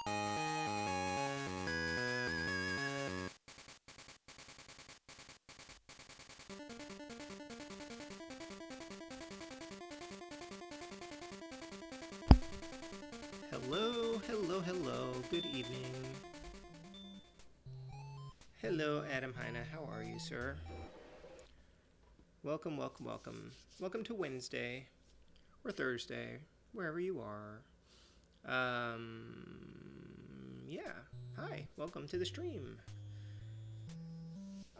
Hello, hello, hello. Good evening. Hello, Adam Heine. How are you, sir? Welcome, welcome, welcome. Welcome to Wednesday or Thursday, wherever you are. Yeah. Hi, welcome to the stream.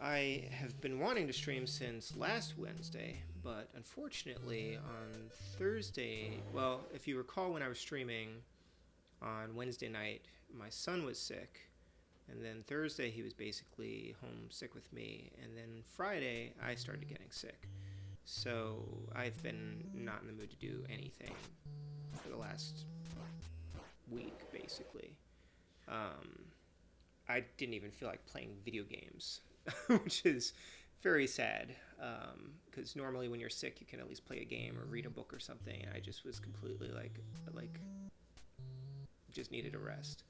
I have been wanting to stream since last Wednesday, but unfortunately on Thursday, well, if you recall when I was streaming on Wednesday night, my son was sick, and then Thursday he was basically home sick with me, and then Friday I started getting sick. So I've been not in the mood to do anything for the last week, basically. I didn't even feel like playing video games, which is very sad, because normally when you're sick you can at least play a game or read a book or something, and I just was completely like just needed a rest.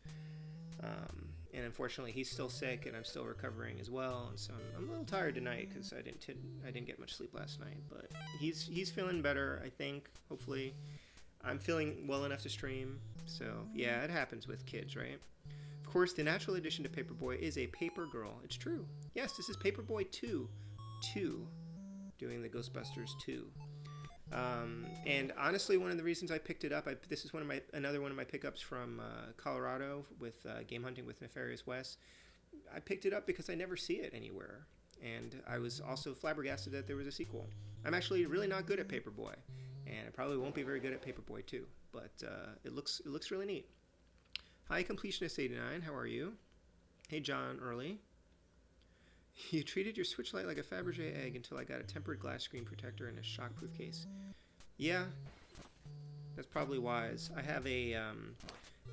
And unfortunately he's still sick and I'm still recovering as well, and so I'm a little tired tonight because I didn't get much sleep last night, but he's feeling better, I think, hopefully. I'm feeling well enough to stream, so yeah, it happens with kids, right? Of course, the natural addition to Paperboy is a paper girl. It's true. Yes, this is Paperboy 2 doing the Ghostbusters 2. And honestly, one of the reasons I picked it up, this is another one of my pickups from Colorado with Game Hunting with Nefarious Wes. I picked it up because I never see it anywhere, and I was also flabbergasted that there was a sequel. I'm actually really not good at Paperboy, and I probably won't be very good at Paperboy 2, but it looks really neat. Hi, Completionist89, how are you? Hey, John Early. You treated your Switch Lite like a Fabergé egg until I got a tempered glass screen protector and a shockproof case. Yeah, that's probably wise. I have a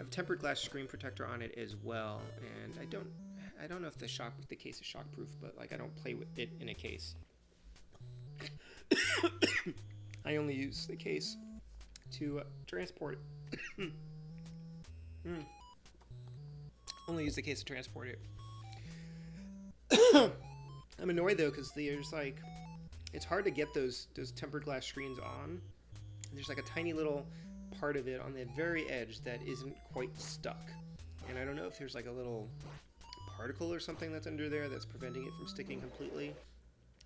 tempered glass screen protector on it as well, and I don't know if the case is shockproof, but like I don't play with it in a case. I only use the case to transport it. Only use the case to transport it. I'm annoyed though because there's like, it's hard to get those tempered glass screens on. There's like a tiny little part of it on the very edge that isn't quite stuck, and I don't know if there's like a little particle or something that's under there that's preventing it from sticking completely.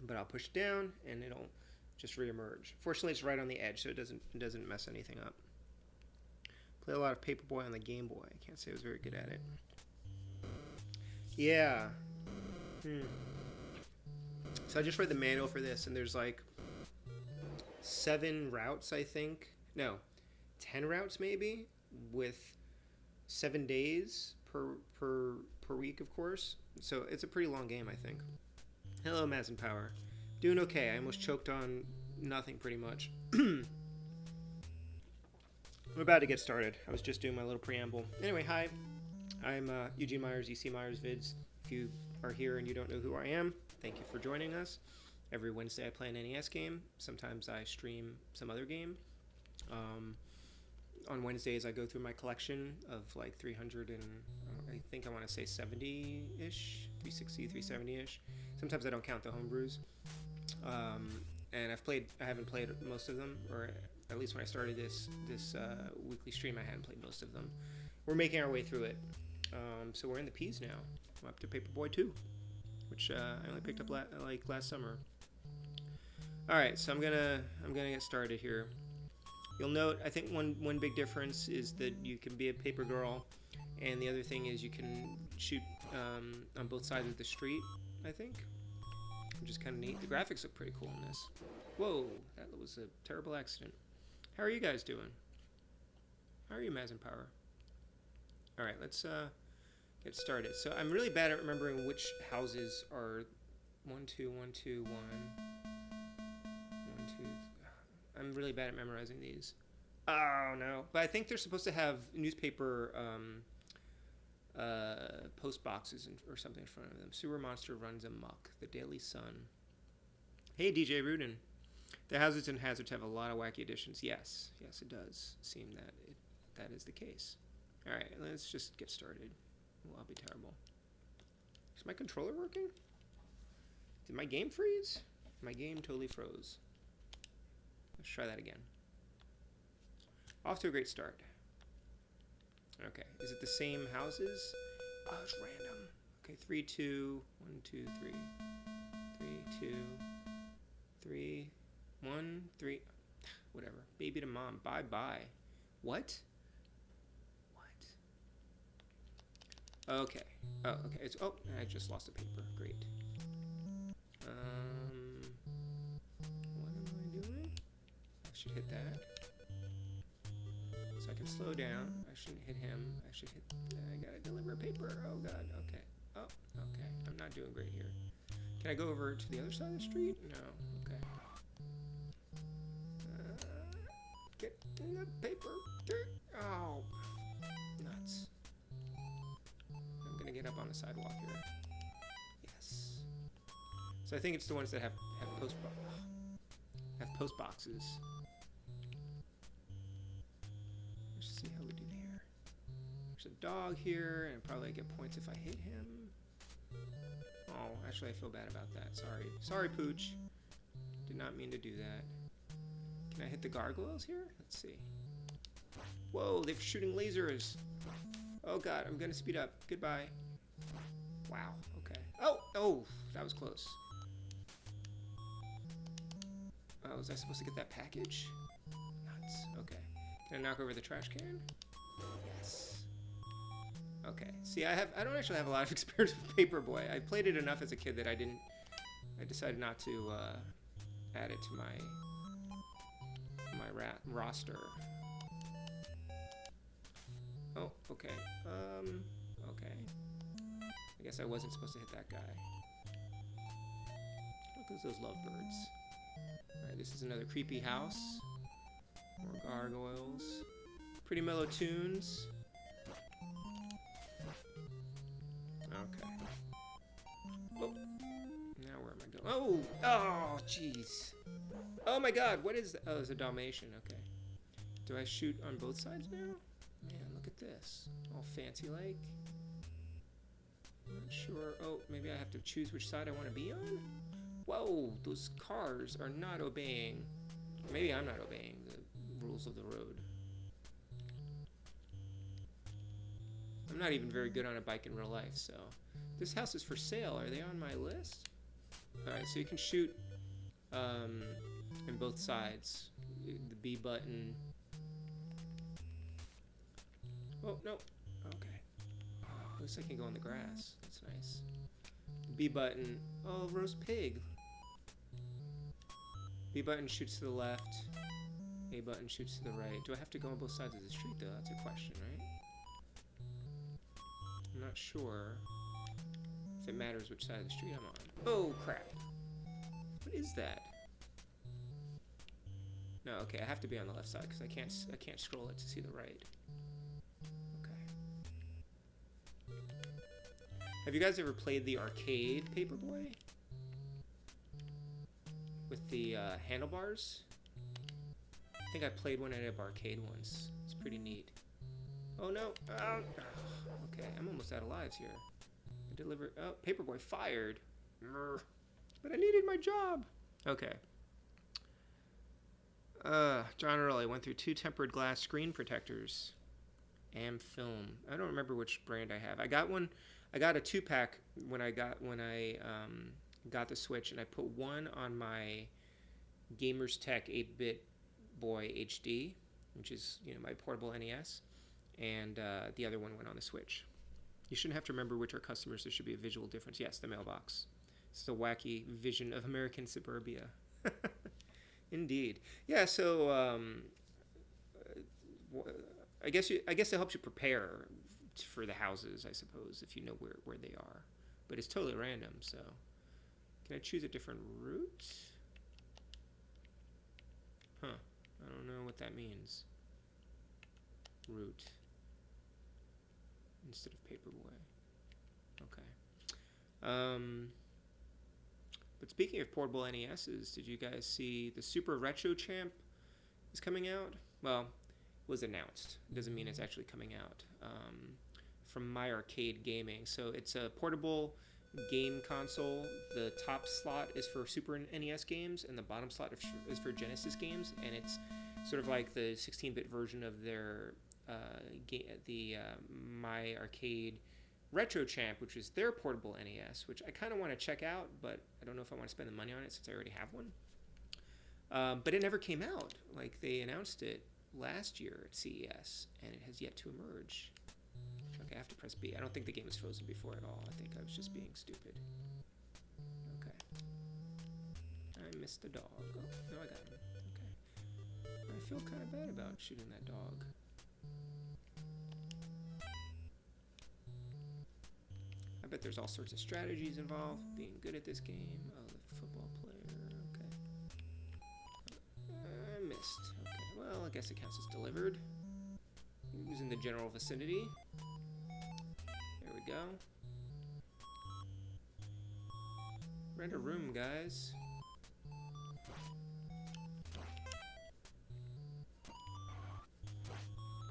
But I'll push it down and it'll just reemerge. Fortunately, it's right on the edge, so it doesn't mess anything up. Play a lot of Paperboy on the Game Boy. I can't say I was very good at it. Yeah. So I just read the manual for this, and there's like 7 routes, I think. No, 10 routes maybe, with 7 days per week, of course. So it's a pretty long game, I think. Hello, Maz and Power. Doing okay. I almost choked on nothing, pretty much. I'm about to get started. I was just doing my little preamble. Anyway, hi. I'm Eugene Myers, EC Myers Vids. If you are here and you don't know who I am, thank you for joining us. Every Wednesday I play an NES game. Sometimes I stream some other game. On Wednesdays I go through my collection of like 300 and I think I want to say 70-ish, 360, 370-ish. Sometimes I don't count the homebrews. And I haven't played most of them, or at least when I started this weekly stream, I hadn't played most of them. We're making our way through it. So we're in the P's now. I'm up to Paperboy 2, which I only picked up last summer. All right, so I'm gonna get started here. You'll note, I think one big difference is that you can be a paper girl, and the other thing is you can shoot on both sides of the street, I think, which is kind of neat. The graphics look pretty cool in this. Whoa, that was a terrible accident. How are you guys doing? How are you, Maz and Power? All right, let's get started. So I'm really bad at remembering which houses are 1, 2, 1, 2, 1, 1, 2. I'm really bad at memorizing these. Oh no! But I think they're supposed to have newspaper post boxes or something in front of them. Sewer monster runs amok. The Daily Sun. Hey, DJ Rudin. The houses and hazards have a lot of wacky additions. Yes, it does seem that that is the case. Alright, let's just get started. Well, I'll be terrible. Is my controller working? Did my game freeze? My game totally froze. Let's try that again. Off to a great start. Okay, is it the same houses? Oh, it's random. Okay, 3, 2, 1, 2, 3. 3, 2, 3, 1, 3. Whatever. Baby to mom. Bye-bye. What? What? Okay. Oh, okay. It's, oh, I just lost a paper. Great. What am I doing? I should hit that. So I can slow down. I shouldn't hit him. I should hit. I gotta deliver a paper. Oh god. Okay. Oh. Okay. I'm not doing great here. Can I go over to the other side of the street? No. Okay. Get in the paper. Oh. Nuts. I'm gonna get up on the sidewalk here. Yes. So I think it's the ones that have post boxes. See how we do here. There's a dog here, and probably I get points if I hit him. Oh, actually I feel bad about that. Sorry. Sorry, Pooch. Did not mean to do that. Can I hit the gargoyles here? Let's see. Whoa, they're shooting lasers. Oh god, I'm gonna speed up. Goodbye. Wow, okay. Oh, oh, that was close. Oh, was I supposed to get that package? Nuts. Okay. Can I knock over the trash can? Yes. Okay. See, I don't actually have a lot of experience with Paperboy. I played it enough as a kid that I decided not to add it to my roster. Oh, okay. Okay. I guess I wasn't supposed to hit that guy. Look at those lovebirds. Alright, this is another creepy house. More gargoyles. Pretty mellow tunes. Okay. Oh. Now where am I going? Oh! Oh, jeez. Oh my god, what is that? Oh, it's a Dalmatian. Okay. Do I shoot on both sides now? Man, look at this. All fancy-like. Not sure. Oh, maybe I have to choose which side I want to be on? Whoa, those cars are not obeying. Maybe I'm not obeying the rules of the road. I'm not even very good on a bike in real life, so. This house is for sale. Are they on my list? Alright, so you can shoot in both sides. The B button. Oh, no. Okay. At least I can go on the grass. That's nice. B button. Oh, roast pig. B button shoots to the left. A button shoots to the right. Do I have to go on both sides of the street, though? That's a question, right? I'm not sure if it matters which side of the street I'm on. Oh, crap. What is that? No, okay, I have to be on the left side because I can't scroll it to see the right. Okay. Have you guys ever played the arcade Paperboy? With the handlebars? I think I played one at an arcade once. It's pretty neat. Oh no! Okay, I'm almost out of lives here. I delivered. Oh, Paperboy fired. But I needed my job. Okay. John Early went through 2 tempered glass screen protectors. Am film. I don't remember which brand I have. I got one. I got a 2-pack when I got the Switch, and I put one on my Gamers Tech 8-bit Boy HD, which is my portable NES, and the other one went on the Switch. You shouldn't have to remember which are customers. There should be a visual difference. Yes, the mailbox. It's the wacky vision of American suburbia. Indeed. Yeah. So I guess it helps you prepare for the houses, I suppose, if you know where they are. But it's totally random. So can I choose a different route? Huh. I don't know what that means. Route instead of Paperboy. Okay. But speaking of portable NESs, did you guys see the Super Retro Champ is coming out? Well, was announced. It doesn't mean it's actually coming out. From My Arcade Gaming. So it's a portable game console. The top slot is for Super NES games, and the bottom slot is for Genesis games. And it's sort of like the 16-bit version of their My Arcade Retro Champ, which is their portable NES, which I kind of want to check out, but I don't know if I want to spend the money on it since I already have one. But it never came out. Like, they announced it last year at CES, and it has yet to emerge. Okay, I have to press B. I don't think the game was frozen before at all. I think I was just being stupid. Okay. I missed the dog. Oh, no, I got him. Okay. I feel kind of bad about shooting that dog. I bet there's all sorts of strategies involved. Being good at this game. Oh, the football player. Okay. I missed. Okay, well, I guess it counts as delivered. He was in the general vicinity. There we go. Rent a room, guys.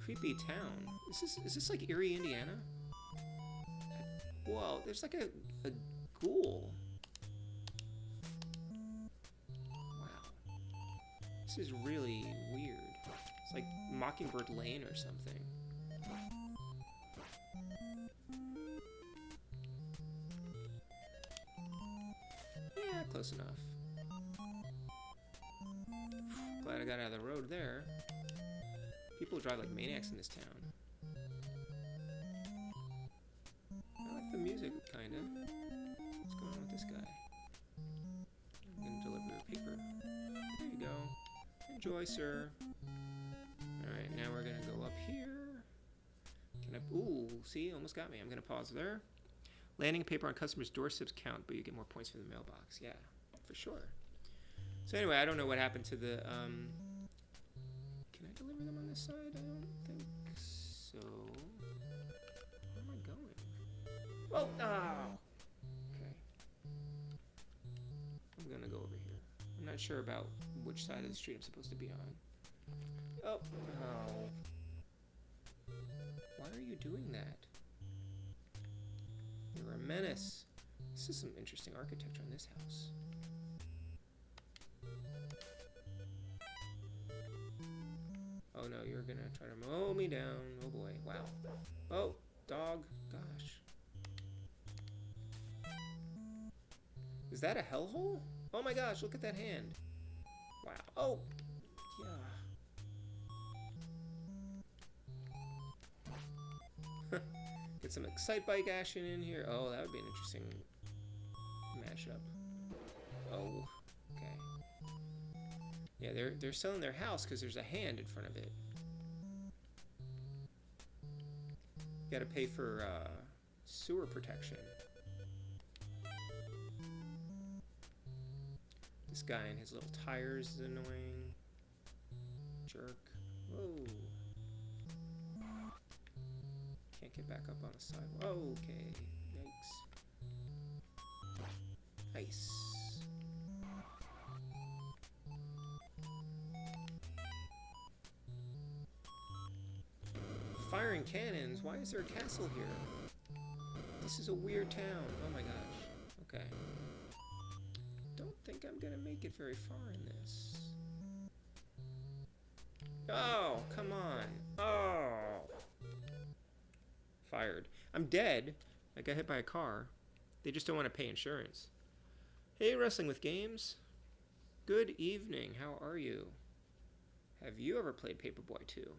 Creepy town. Is this like Erie, Indiana? Whoa, there's like a ghoul. Wow. This is really weird. It's like Mockingbird Lane or something. Yeah, close enough. Glad I got out of the road there. People drive like maniacs in this town. I like the music, kinda. What's going on with this guy? I'm gonna deliver your paper. There you go. Enjoy, sir. Alright, now we're gonna go up here. Can I... Ooh, see? Almost got me. I'm gonna pause there. Landing paper on customers' doorsteps count, but you get more points for the mailbox. Yeah, for sure. So anyway, I don't know what happened to the... Can I deliver them on this side? I don't think so. Where am I going? Whoa! Oh! Okay. I'm gonna go over here. I'm not sure about which side of the street I'm supposed to be on. Oh! Oh. Why are you doing that? You're a menace. This is some interesting architecture on this house. Oh no, you're gonna try to mow me down. Oh boy, wow. Oh, dog, gosh. Is that a hellhole? Oh my gosh, look at that hand. Wow, oh, yeah. Get some Excite Bike action in here. Oh, that would be an interesting mashup. Oh, okay. Yeah, they're selling their house because there's a hand in front of it. You gotta pay for sewer protection. This guy and his little tires is annoying. Jerk. Whoa. Can't get back up on the sidewalk. Oh, okay. Yikes. Nice. Firing cannons? Why is there a castle here? This is a weird town. Oh my gosh. Okay. Don't think I'm gonna make it very far in this. Oh, come on. Oh. Fired. I'm dead. I got hit by a car. They just don't want to pay insurance. Hey, Wrestling with Games. Good evening. How are you? Have you ever played Paperboy 2?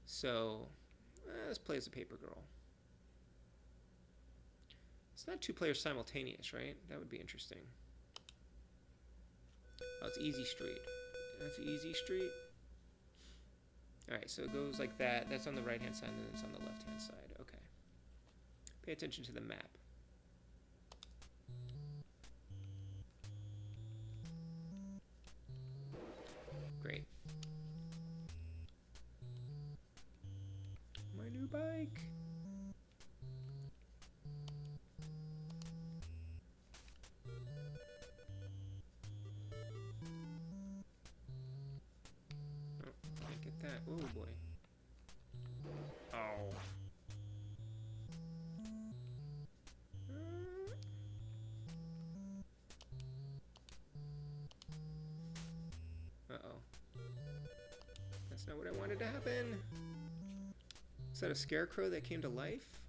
So, let's play as a paper girl. It's not 2 players simultaneous, right? That would be interesting. Oh, it's Easy Street. That's Easy Street. Alright, so it goes like that. That's on the right-hand side, and then it's on the left-hand side. Okay. Pay attention to the map. Great. My new bike. that. Oh boy. Oh. Uh-oh. That's not what I wanted to happen. Is that a scarecrow that came to life?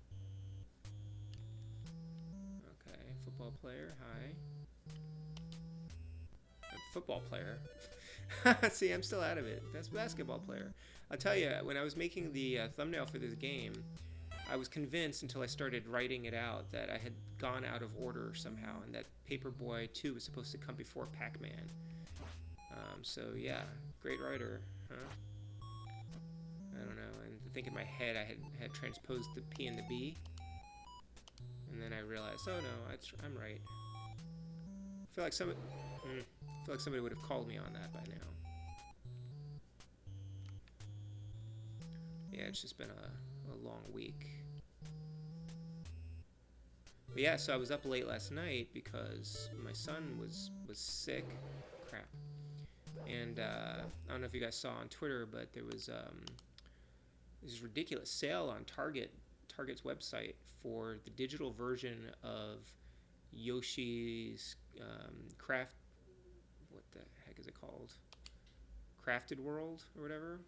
Okay, football player, hi. Football player. See, I'm still out of it. That's basketball player. I'll tell you, when I was making the thumbnail for this game, I was convinced until I started writing it out that I had gone out of order somehow, and that Paperboy 2 was supposed to come before Pac-Man. So yeah, great writer, huh? I don't know. And I think in my head I had transposed the P and the B, and then I realized, oh no, I'm right. I feel like somebody would have called me on that by now. Yeah, it's just been a long week. But yeah, so I was up late last night because my son was sick. Crap. And I don't know if you guys saw on Twitter, but there was this ridiculous sale on Target's website for the digital version of Yoshi's Craft. What the heck is it called? Crafted World or whatever.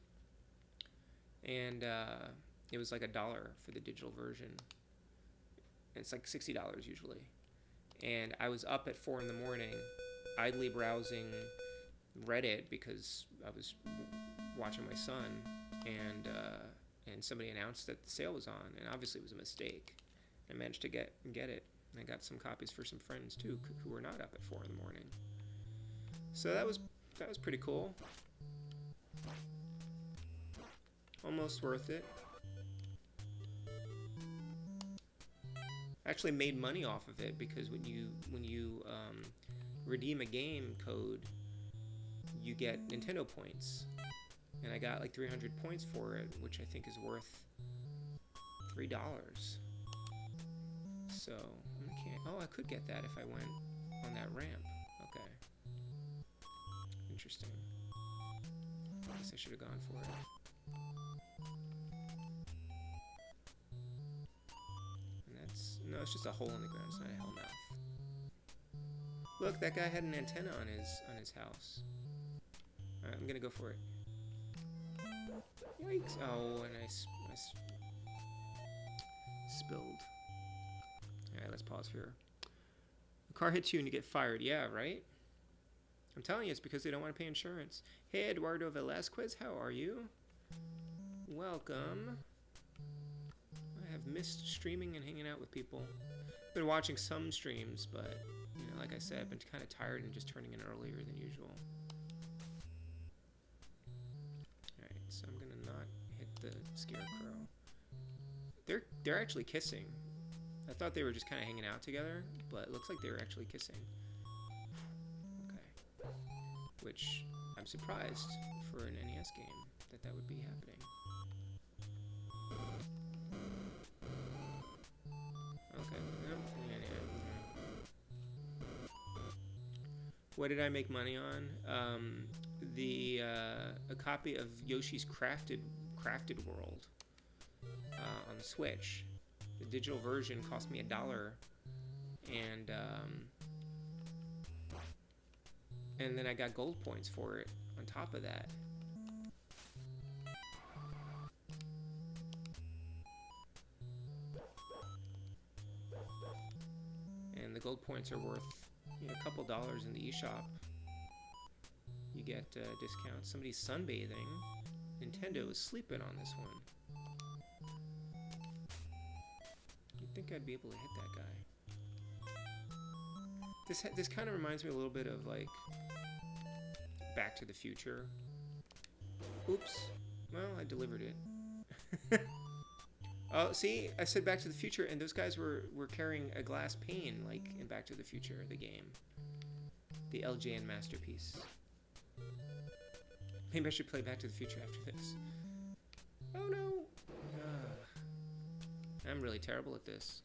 And it was like $1 for the digital version. And it's like $60 usually. And I was up at 4 in the morning, idly browsing Reddit because I was watching my son, and somebody announced that the sale was on, and obviously it was a mistake. I managed to get it, and I got some copies for some friends too who were not up at 4 in the morning. So that was pretty cool. Almost worth it. I actually made money off of it because when you redeem a game code, you get Nintendo points, and I got like 300 points for it, which I think is worth $3. So I could get that if I went on that ramp. Okay, interesting. I guess I should have gone for it. No, it's just a hole in the ground. It's not a hellmouth. Look, that guy had an antenna on his house. Alright, I'm gonna go for it. Yikes! Oh, and I spilled. Alright, let's pause here. A car hits you and you get fired. Yeah, right? I'm telling you, it's because they don't want to pay insurance. Hey, Eduardo Velasquez, how are you? Welcome. I have missed streaming and hanging out with people. Been watching some streams, but like I said, I've been kind of tired and just turning in earlier than usual. Alright, so I'm gonna not hit the scarecrow. They're actually kissing. I thought they were just kind of hanging out together, but it looks like they were actually kissing. Okay. Which I'm surprised for an NES game that would be happening. Okay. What did I make money on? A copy of Yoshi's Crafted World on the Switch. The digital version cost me $1, and then I got gold points for it on top of that. And the gold points are worth a couple dollars in the eShop. You get discounts. Somebody's sunbathing. Nintendo is sleeping on this one. You'd think I'd be able to hit that guy. This kind of reminds me a little bit of like Back to the Future. Oops. Well, I delivered it. Oh, see, I said Back to the Future, and those guys were carrying a glass pane, like in Back to the Future, the game. The LJN masterpiece. Maybe I should play Back to the Future after this. Oh no! I'm really terrible at this.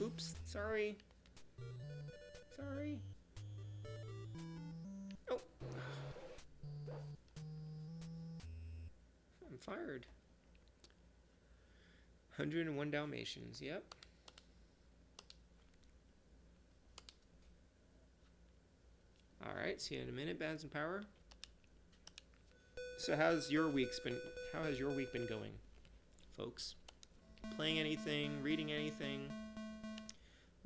Oops, sorry. Sorry. fired. 101 Dalmatians, yep. Alright, see you in a minute, Bads and Power. So how has your week been going, folks? Playing anything, reading anything,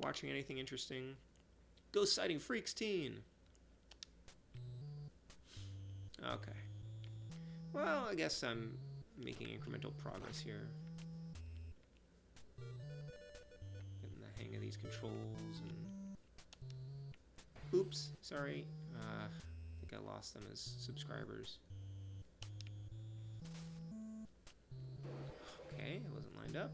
watching anything interesting? Ghost Sighting Freaks teen. Okay. Well, I guess I'm making incremental progress here. Getting the hang of these controls and... Oops, sorry. I think I lost them as subscribers. Okay, it wasn't lined up.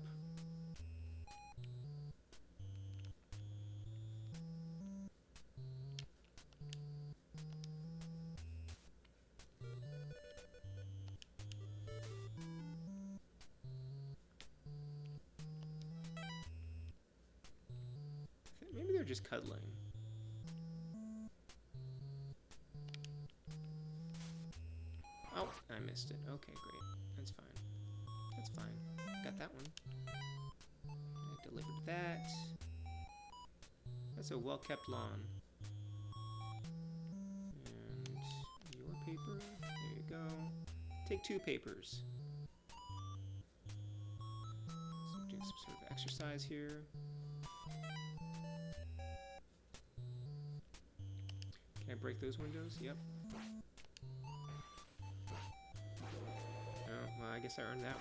Maybe they're just cuddling. Oh, I missed it. Okay, great. That's fine. That's fine. Got that one. I delivered that. That's a well-kept lawn. And your paper. There you go. Take 2 papers. So doing some sort of exercise here. Can I break those windows? Yep. Oh, well, I guess I earned that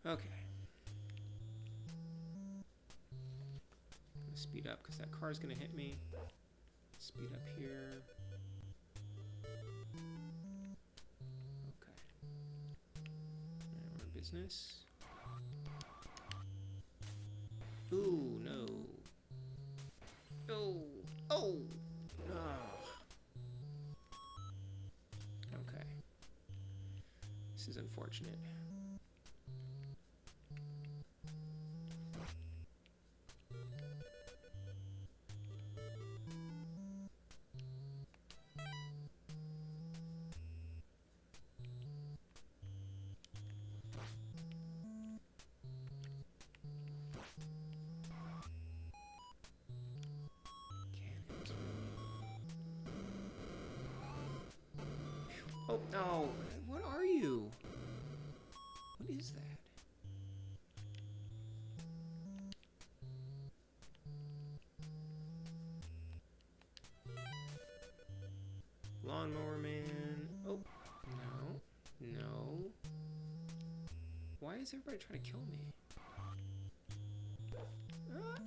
one. Okay. I'm gonna speed up because that car's gonna hit me. Speed up here. Okay. Alright, we're in business. Ooh, no. Oh. Oh! Oh. Okay. This is unfortunate. Oh, no. What are you? What is that? Lawnmower man. Oh, no. No. Why is everybody trying to kill me? Ah.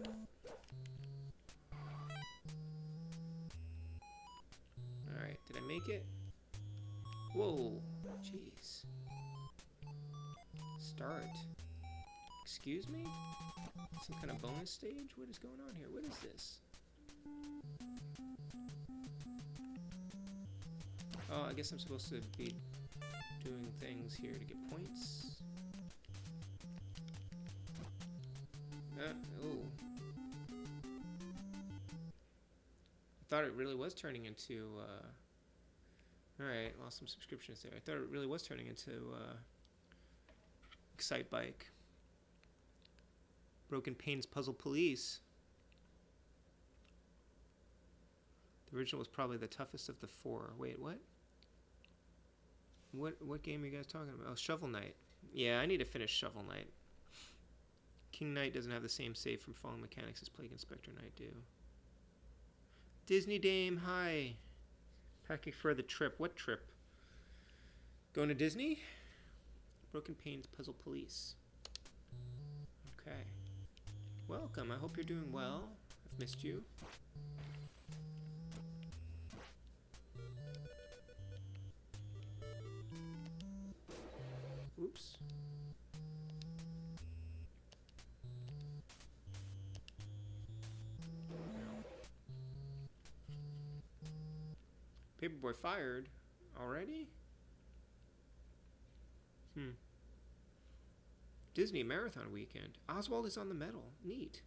Alright, did I make it? Whoa, jeez. Start. Excuse me? Some kind of bonus stage? What is going on here? What is this? Oh, I guess I'm supposed to be doing things here to get points. Oh. I thought it really was turning into, Alright, lost some subscriptions there. I thought it really was turning into Excite Bike. Broken Pains Puzzle Police. The original was probably the toughest of the 4. Wait, what? What game are you guys talking about? Oh, Shovel Knight. Yeah, I need to finish Shovel Knight. King Knight doesn't have the same save from falling mechanics as Plague Inspector Knight do. Disney Dame, hi. Packing for the trip. What trip? Going to Disney? Broken Pains Puzzle Police. Okay. Welcome. I hope you're doing well. I've missed you. Oops. Paperboy fired already? Disney Marathon Weekend. Oswald is on the medal. Neat.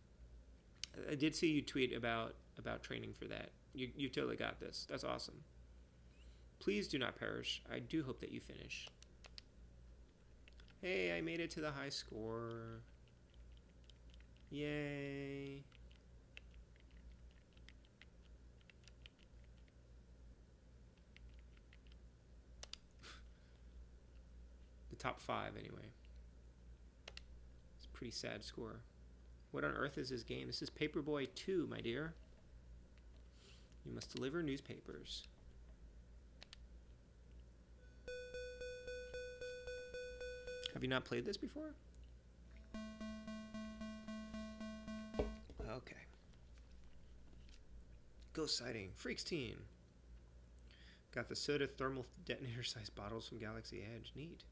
I did see you tweet about training for that. You totally got this. That's awesome. Please do not perish. I do hope that you finish. Hey, I made it to the high score. Yay. The top 5, anyway. It's a pretty sad score. What on earth is this game? This is Paperboy 2, my dear. You must deliver newspapers. Have you not played this before? Okay. Ghost sighting. Freaks team. Got the soda thermal detonator sized bottles from Galaxy Edge. Neat.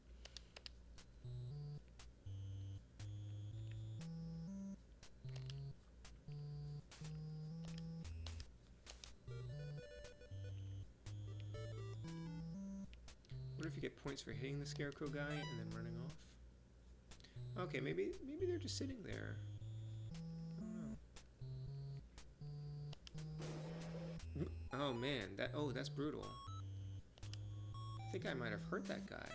What if you get points for hitting the scarecrow guy and then running off? Okay, maybe they're just sitting there. I don't know. Oh man, that's brutal. I think I might have hurt that guy.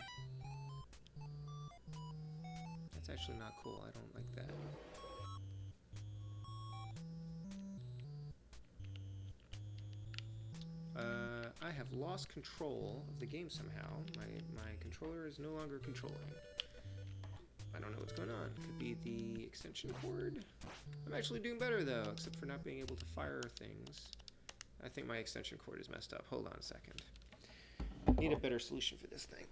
That's actually not cool. I don't like that. I have lost control of the game somehow. My controller is no longer controlling. I don't know what's going on. Could be the extension cord. I'm actually doing better though, except for not being able to fire things. I think my extension cord is messed up. Hold on a second. Need a better solution for this thing.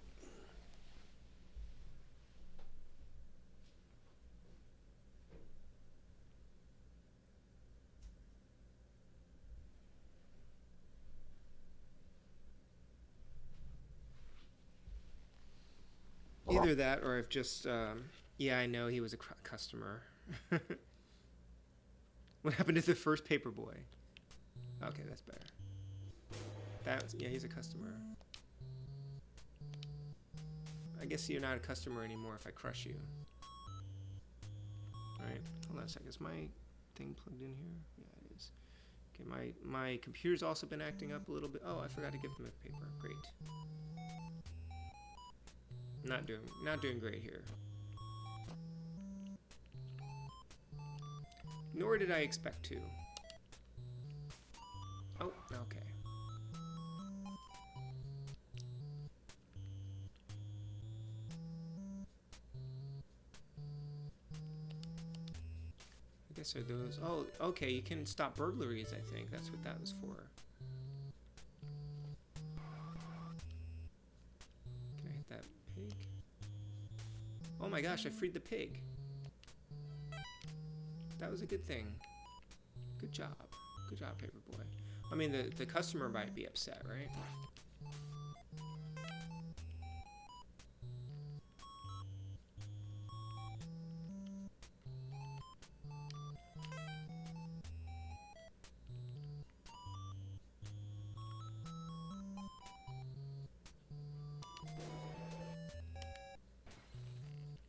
Either that or I've just, yeah, I know he was a customer. What happened to the first Paperboy? Okay, that's better. Yeah, he's a customer. I guess you're not a customer anymore if I crush you. Alright, hold on a second. Is my thing plugged in here? Yeah, it is. Okay, my computer's also been acting up a little bit. Oh, I forgot to give him a paper. Great. Not doing great here. Nor did I expect to. Oh, okay. I guess are those. Oh, okay. You can stop burglaries. I think that's what that was for. Can I hit that pig? Oh my gosh! I freed the pig. That was a good thing. Good job. Good job, Paperboy. I mean, the customer might be upset, right?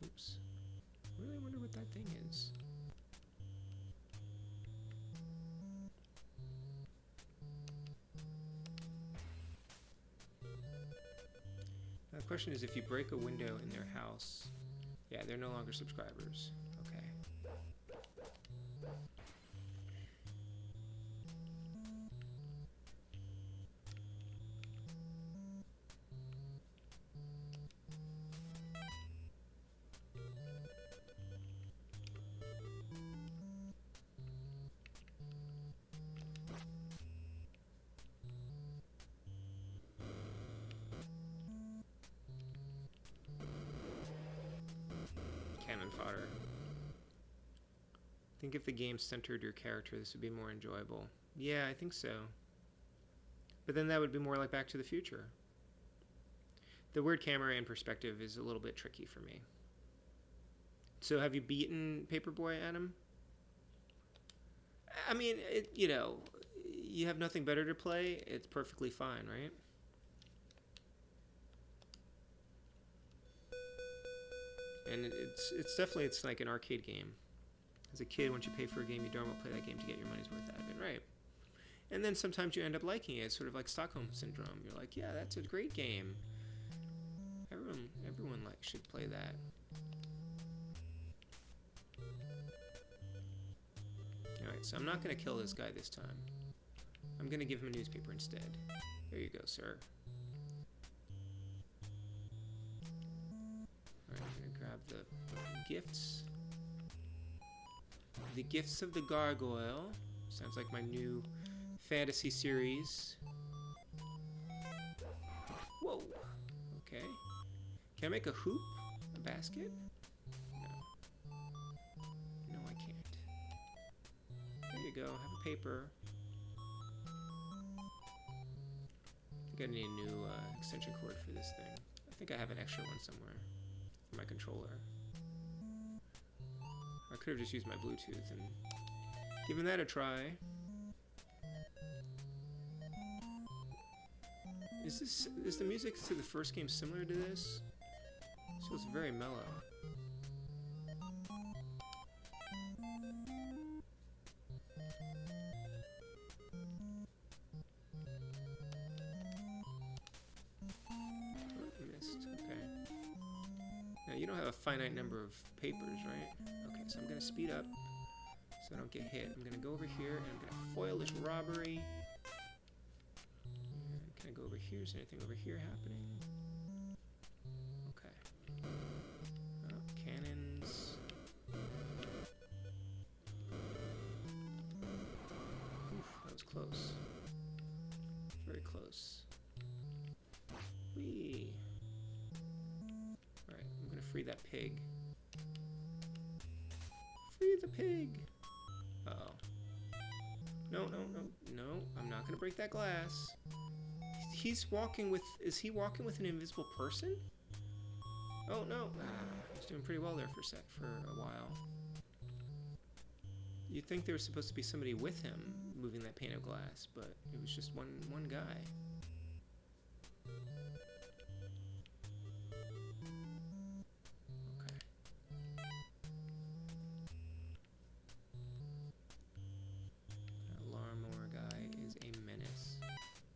Oops. I really wonder what that thing is. The question is, if you break a window in their house, yeah, they're no longer subscribers. Okay. Cannon fodder. I think if the game centered your character, this would be more enjoyable. Yeah, I think so. But then that would be more like Back to the Future. The weird camera and perspective is a little bit tricky for me. So have you beaten Paperboy, Adam? I mean, you know, you have nothing better to play. It's perfectly fine, right? And it's like an arcade game. As a kid, once you pay for a game, you darn well play that game to get your money's worth out of it, right? And then sometimes you end up liking it. It's sort of like Stockholm Syndrome. You're like, yeah, that's a great game. Everyone like should play that. Alright, so I'm not going to kill this guy this time. I'm going to give him a newspaper instead. There you go, sir. Alright, I'm going to grab the gifts. The Gifts of the Gargoyle. Sounds like my new fantasy series. Whoa. Okay. Can I make a hoop? A basket? No. No, I can't. There you go. Have a paper. I think I need a new extension cord for this thing. I think I have an extra one somewhere for my controller. I could have just used my Bluetooth and given that a try. Is the music to the first game similar to this? This feels very mellow. You don't have a finite number of papers, right? Okay, so I'm going to speed up so I don't get hit. I'm going to go over here and I'm going to foil this robbery. And can I go over here? Is anything over here happening? Okay. Oh, cannons. Oof, that was close. Very close. Whee! Free that pig. Free the pig! Uh-oh. No, no, no, no. I'm not gonna break that glass. He's walking with... Is he walking with an invisible person? Oh, no. He's doing pretty well there for a while. You'd think there was supposed to be somebody with him moving that pane of glass, but it was just one guy.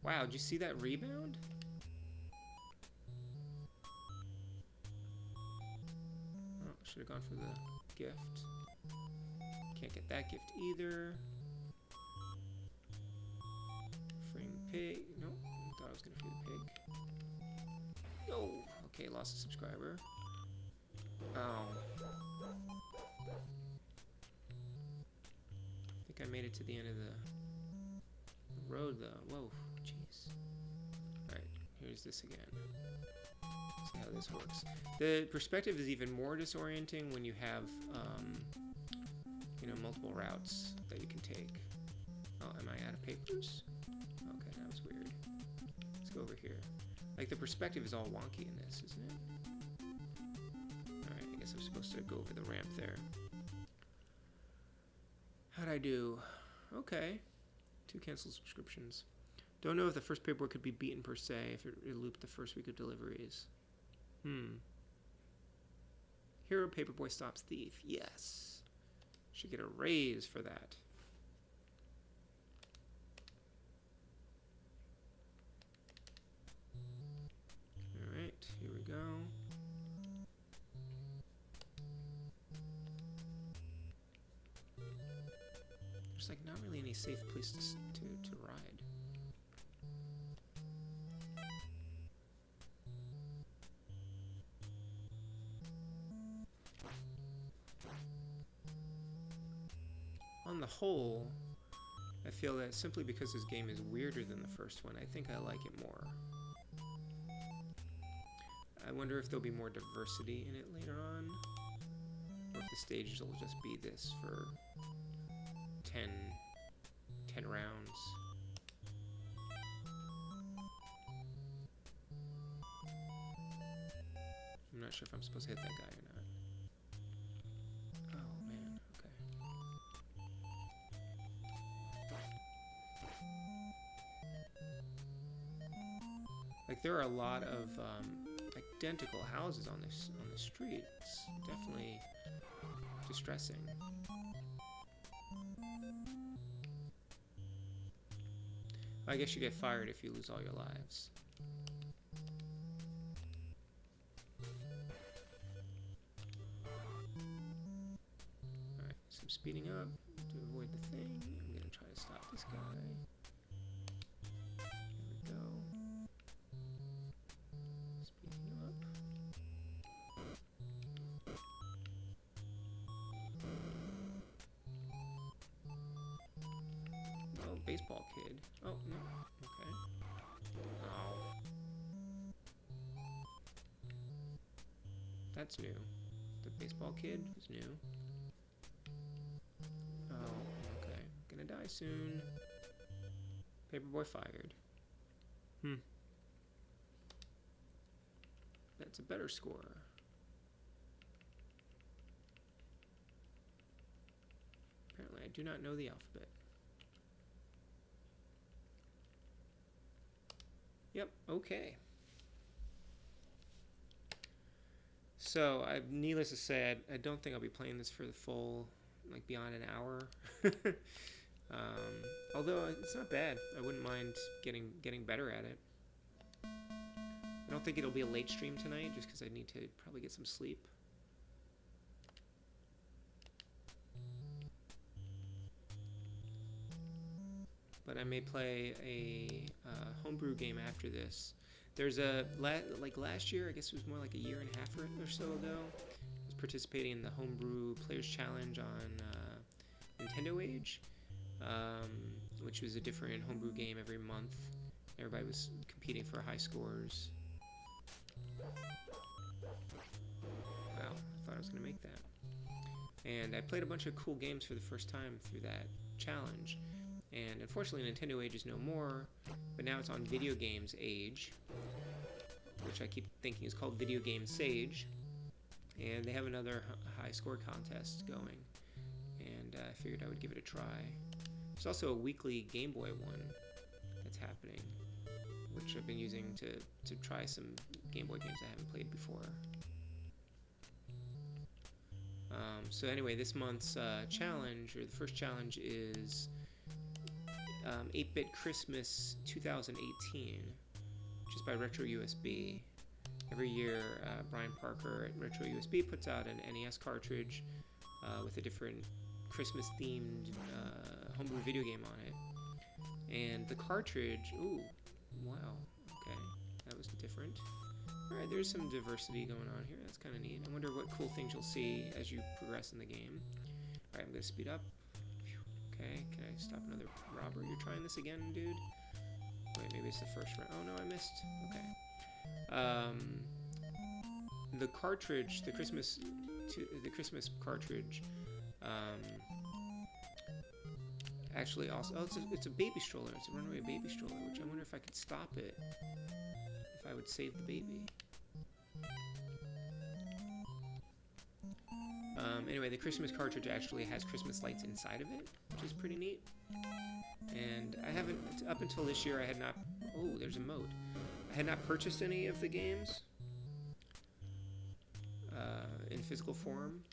Wow, did you see that rebound? Oh, should have gone for the gift. Can't get that gift either. Freeing pig. Nope, thought I was gonna free the pig. No. Okay, lost a subscriber. Oh. I think I made it to the end of the road though. Whoa. Jeez. Alright, here's this again. See how this works. The perspective is even more disorienting when you have, you know, multiple routes that you can take. Oh, am I out of papers? Okay, that was weird. Let's go over here. Like, the perspective is all wonky in this, isn't it? Alright, I guess I'm supposed to go over the ramp there. How'd I do? Okay. 2 canceled subscriptions. Don't know if the first Paperboy could be beaten per se if it looped the first week of deliveries. Hero Paperboy stops thief. Yes. Should get a raise for that. Alright, here we go. There's like not really any safe place to ride. On the whole, I feel that simply because this game is weirder than the first one, I think I like it more. I wonder if there'll be more diversity in it later on, or if the stages will just be this for 10 rounds. I'm not sure if I'm supposed to hit that guy or not. Oh man, okay. Like, there are a lot of identical houses on the street. It's definitely distressing. I guess you get fired if you lose all your lives. Alright, so I'm speeding up to avoid the thing. I'm gonna try to stop this guy. Here we go. Speeding up. Oh, baseball kid. Oh, no. Okay. Oh. That's new. The baseball kid is new. Oh, okay. Gonna die soon. Paperboy fired. That's a better score. Apparently I do not know the alphabet. Yep, okay. So, needless to say, I don't think I'll be playing this for the full, like, beyond an hour. Although it's not bad. I wouldn't mind getting better at it. I don't think it'll be a late stream tonight, just because I need to probably get some sleep. But I may play a homebrew game after this. There's a, like last year, I guess it was more like a year and a half or so ago, I was participating in the Homebrew Players Challenge on Nintendo Age, which was a different homebrew game every month. Everybody was competing for high scores. Wow, I thought I was going to make that. And I played a bunch of cool games for the first time through that challenge. And unfortunately, Nintendo Age is no more, but now it's on Video Games Age, which I keep thinking is called Video Game Sage. And they have another high score contest going, and I figured I would give it a try. There's also a weekly Game Boy one that's happening, which I've been using to try some Game Boy games I haven't played before. So anyway, this month's challenge, or the first challenge, is 8-Bit Christmas 2018, which is by Retro USB. Every year, Brian Parker at Retro USB puts out an NES cartridge with a different Christmas-themed homebrew video game on it. And the cartridge, ooh, wow, okay, that was different. Alright, there's some diversity going on here, that's kind of neat. I wonder what cool things you'll see as you progress in the game. Alright, I'm going to speed up. Okay, can I stop another robber? You're trying this again, dude? Wait, maybe it's the first round. Oh no, I missed. Okay. The cartridge, the Christmas cartridge, actually also, oh, it's a baby stroller. It's a runaway baby stroller, which I wonder if I could stop it, if I would save the baby. Anyway, the Christmas cartridge actually has Christmas lights inside of it, which is pretty neat. And I haven't, up until this year, I had not, oh, there's a mode. I had not purchased any of the games in physical form,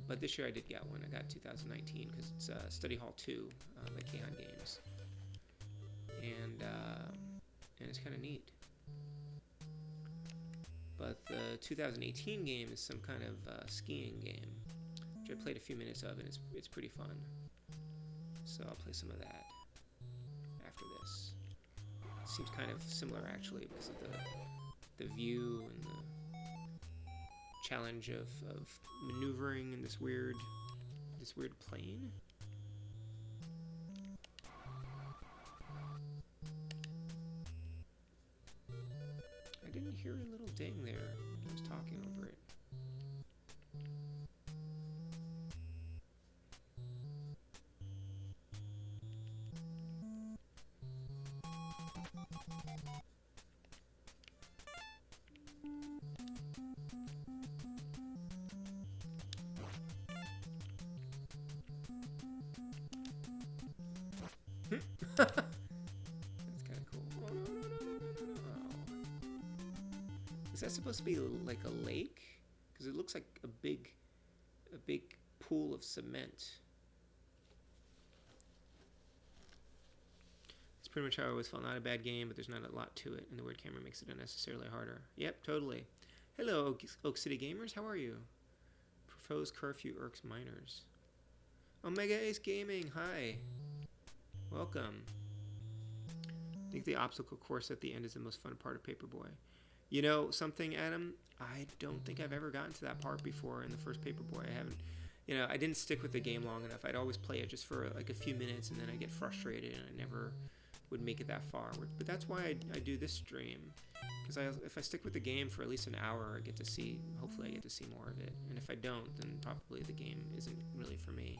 but this year I did get one. I got 2019 because it's Study Hall 2 by Keon Games, and it's kind of neat. But the 2018 game is some kind of skiing game, which I played a few minutes of, and it's pretty fun. So I'll play some of that after this. It seems kind of similar actually because of the view and the challenge of maneuvering in this weird plane. I didn't hear a little ding there. I was talking over it. That's kind of cool. Oh, no. Is that supposed to be like a lake? Because it looks like a big pool of cement. It's pretty much how I always felt. Not a bad game, but there's not a lot to it, and the weird camera makes it unnecessarily harder. Yep, totally. Hello, Oak City Gamers. How are you? Proposed curfew irks minors. Omega Ace Gaming. Hi. Welcome. I think the obstacle course at the end is the most fun part of Paperboy. You know something, Adam? I don't think I've ever gotten to that part before in the first Paperboy. I haven't, you know, I didn't stick with the game long enough. I'd always play it just for like a few minutes and then I get frustrated and I never would make it that far. But that's why I do this stream. Because if I stick with the game for at least an hour, I get to see, hopefully I get to see more of it. And if I don't, then probably the game isn't really for me.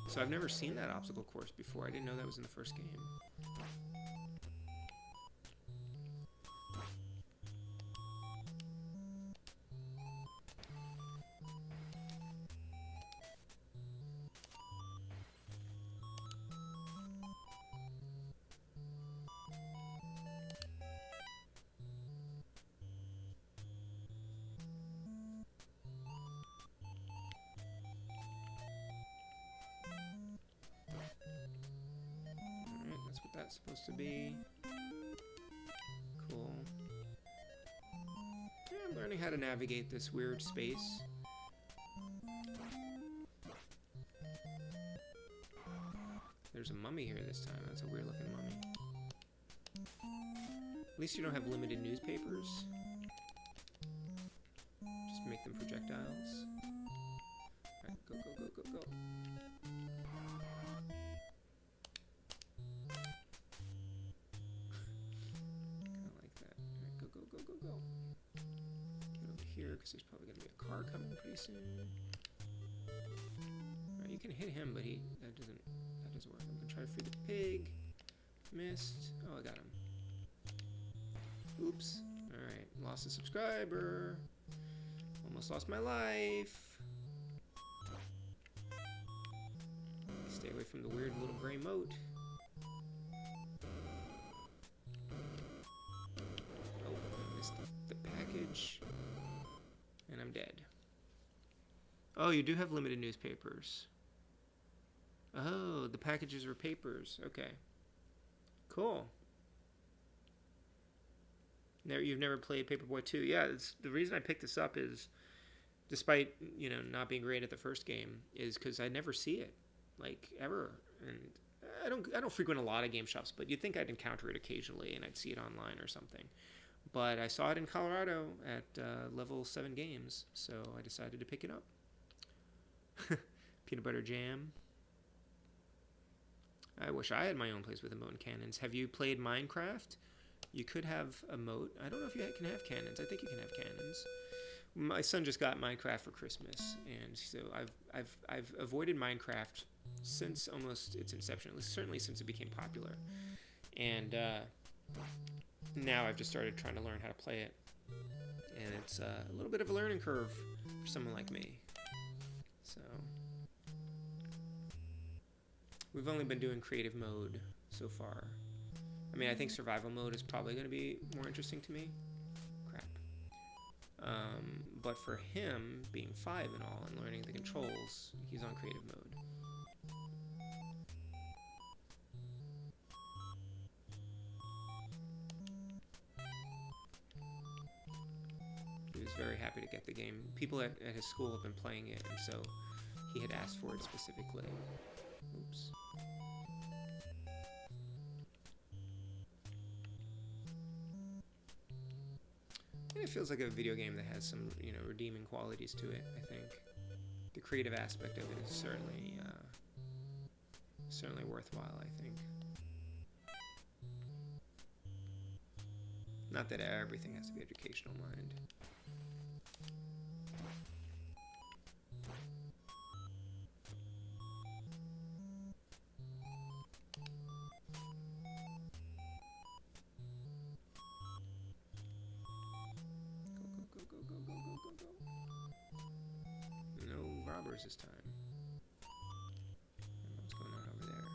So I've never seen that obstacle course before. I didn't know that was in the first game. That's supposed to be cool. Yeah, I'm learning how to navigate this weird space. There's a mummy here this time. That's a weird looking mummy. At least you don't have limited newspapers. Just make them projectiles. Alright, go, go, go, go, go. Because there's probably going to be a car coming pretty soon. Alright, you can hit him, but that doesn't work. I'm going to try to free the pig. Missed. Oh, I got him. Oops. Alright, lost a subscriber. Almost lost my life. Stay away from the weird little gray moat. Oh, I missed the package. And I'm dead. Oh, you do have limited newspapers. Oh, the packages are papers. Okay. Cool. You've never played Paperboy 2. Yeah, the reason I picked this up is, despite, you know, not being great at the first game, is because I never see it, like, ever. And I don't frequent a lot of game shops, but you'd think I'd encounter it occasionally and I'd see it online or something. But I saw it in Colorado at level 7 games, so I decided to pick it up. Peanut butter jam. I wish I had my own place with emote cannons. Have you played Minecraft? You could have a moat. I don't know if you can have cannons. I think you can have cannons. My son just got Minecraft for Christmas, and so I've avoided Minecraft since almost its inception. At least certainly since it became popular. And now I've just started trying to learn how to play it, and it's a little bit of a learning curve for someone like me. So we've only been doing creative mode so far. I mean, I think survival mode is probably going to be more interesting to me. Crap. But for him, being 5 and all, and learning the controls, he's on creative mode. Very happy to get the game. People at his school have been playing it, and so he had asked for it specifically. Oops. And it feels like a video game that has some, you know, redeeming qualities to it, I think. The creative aspect of it is certainly worthwhile, I think. Not that everything has to be educational, mind. This time. I don't know what's going on over there.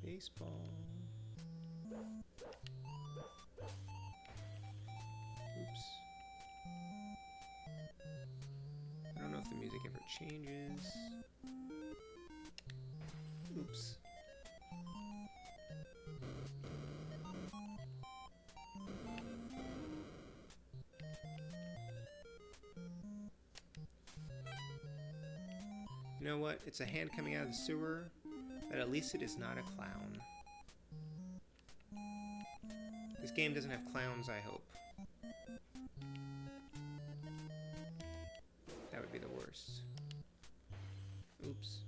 Baseball. Oops. the music ever changes. Oops. You know what? It's a hand coming out of the sewer, but at least it is not a clown. This game doesn't have clowns, I hope. That would be the worst. Oops.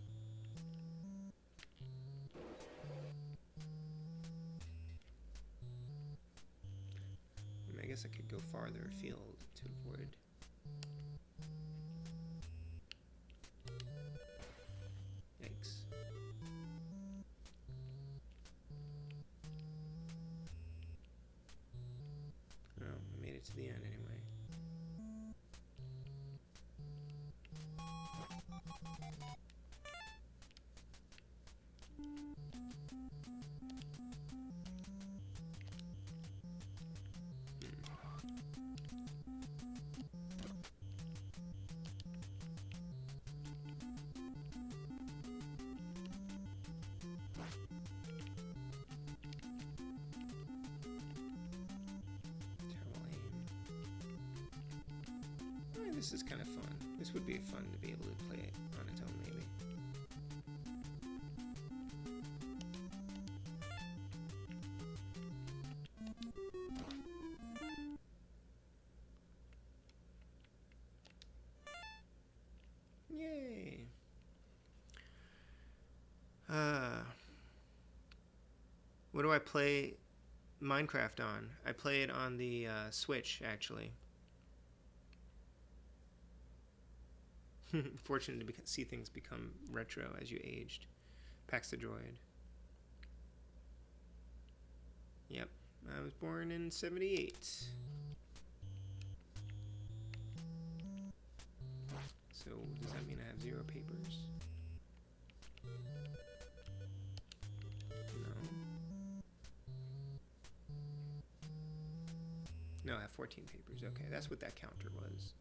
I guess I could go farther afield to avoid. Yikes. Oh, I made it to the end anyway. This is kind of fun. This would be fun to be able to play it on its own, maybe. Yay! What do I play Minecraft on? I play it on the Switch, actually. Fortunate to see things become retro as you aged. Pax the Droid. Yep, I was born in 78. So does that mean I have 0 papers? No, I have 14 papers. Okay, that's what that counter was.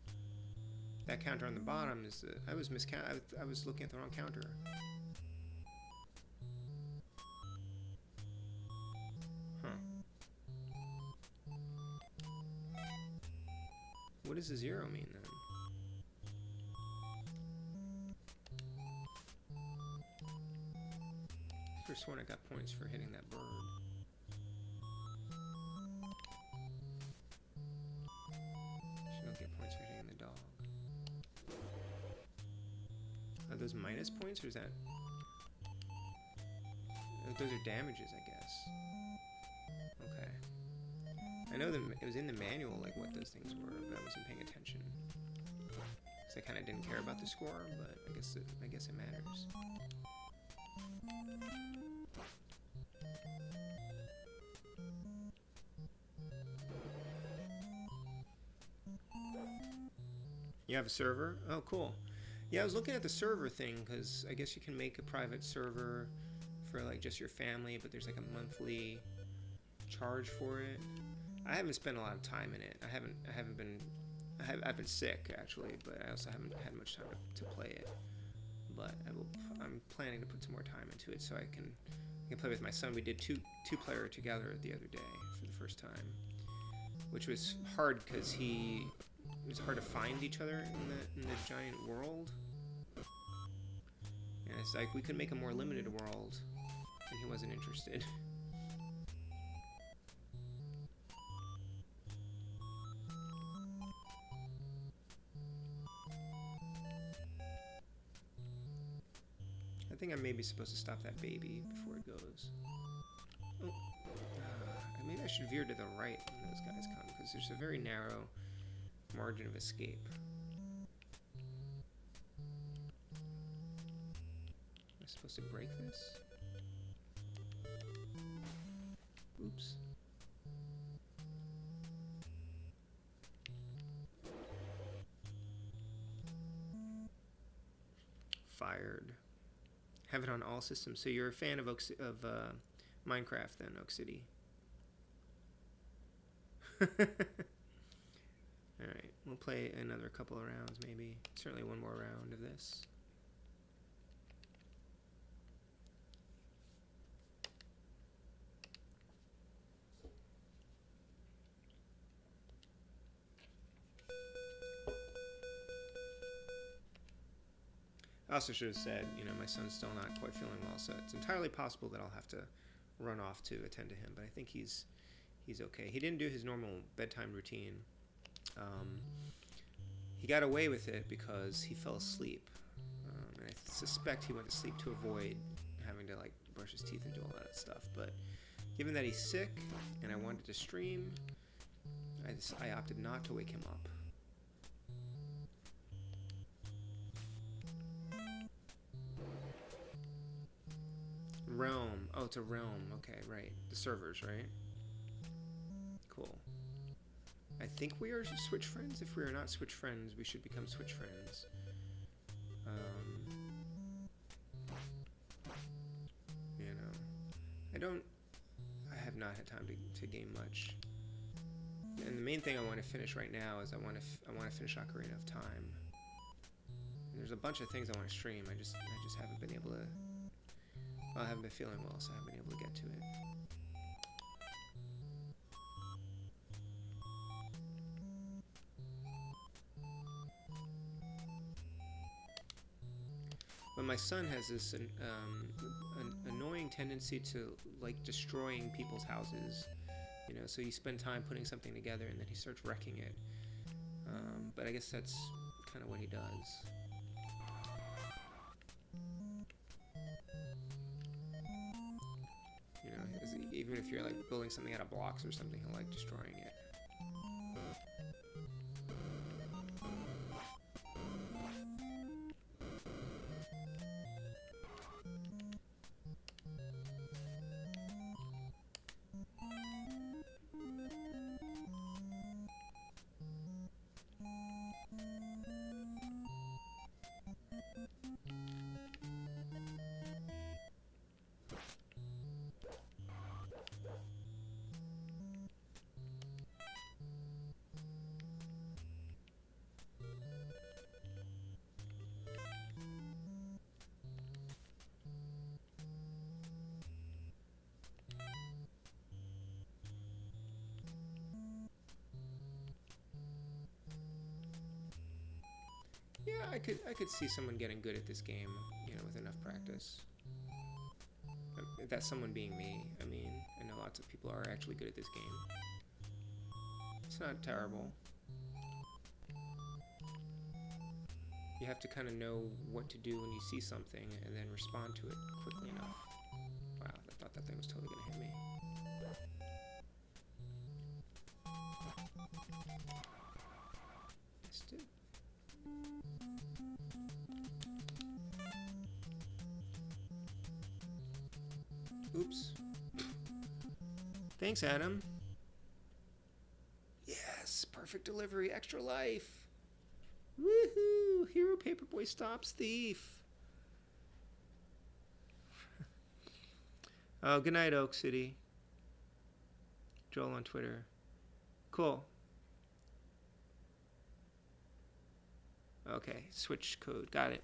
That counter on the bottom is the... I was looking at the wrong counter. Huh. What does the 0 mean then? First one I got points for hitting that bird. She don't get points for hitting the dog. Are those minus points, or is that... Those are damages, I guess. Okay. I know that it was in the manual, like, what those things were, but I wasn't paying attention. Because I kind of didn't care about the score, but I guess it matters. You have a server? Oh, cool. Yeah, I was looking at the server thing, because I guess you can make a private server for like just your family, but there's like a monthly charge for it. I haven't spent a lot of time in it. I've been sick actually, but I also haven't had much time to play it. But I'm planning to put some more time into it so I can play with my son. We did two-player together the other day for the first time, which was hard because it was hard to find each other in the giant world. And it's like we could make a more limited world, and he wasn't interested. I think I may be supposed to stop that baby before it goes. Oh. Maybe I should veer to the right when those guys come, because there's a very narrow margin of escape. Am I supposed to break this? Oops. Fired. Have it on all systems. So you're a fan of Minecraft then, Oak City. Alright. We'll play another couple of rounds, maybe. Certainly one more round of this. I also should have said, you know, my son's still not quite feeling well, so it's entirely possible that I'll have to run off to attend to him, but I think he's okay. He didn't do his normal bedtime routine. He got away with it because he fell asleep, and I suspect he went to sleep to avoid having to like brush his teeth and do all that stuff. But given that he's sick and I wanted to stream, I opted not to wake him up. Realm. Oh, it's a realm. Okay, right. The servers, right? Cool. I think we are Switch friends. If we are not Switch friends, we should become Switch friends. You know, I have not had time to game much. And the main thing I want to finish right now is I want to finish Ocarina of Time. And there's a bunch of things I want to stream. I just haven't been able to. Well, I haven't been feeling well, so I haven't been able to get to it. But my son has this an annoying tendency to like destroying people's houses, you know. So you spend time putting something together, and then he starts wrecking it. But I guess that's kind of what he does. You know, even if you're like building something out of blocks or something, he'll like destroying it. Yeah, I could see someone getting good at this game, you know, with enough practice. That's someone being me. I mean, I know lots of people are actually good at this game. It's not terrible. You have to kind of know what to do when you see something and then respond to it quickly enough. Wow, I thought that thing was totally gonna hit me. Missed it. Oops. Thanks, Adam. Yes, perfect delivery, extra life. Woohoo! Hero Paperboy stops thief. Oh, good night, Oak City. Joel on Twitter. Cool. Okay, switch code. Got it.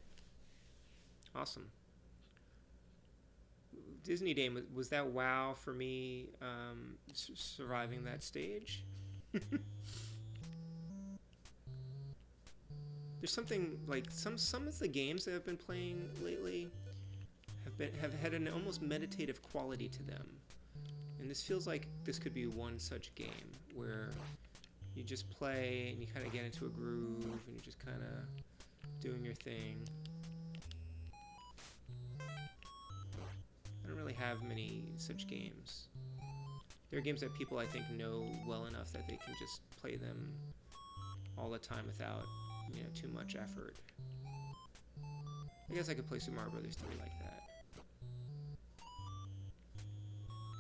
Awesome. Disney Day, was that wow for me surviving that stage? There's something like some of the games that I've been playing lately have had an almost meditative quality to them. And this feels like this could be one such game where you just play and you kind of get into a groove and you're just kind of doing your thing. I don't really have many such games. There are games that people I think know well enough that they can just play them all the time without, you know, too much effort. I guess I could play Super Mario Brothers 3 like that.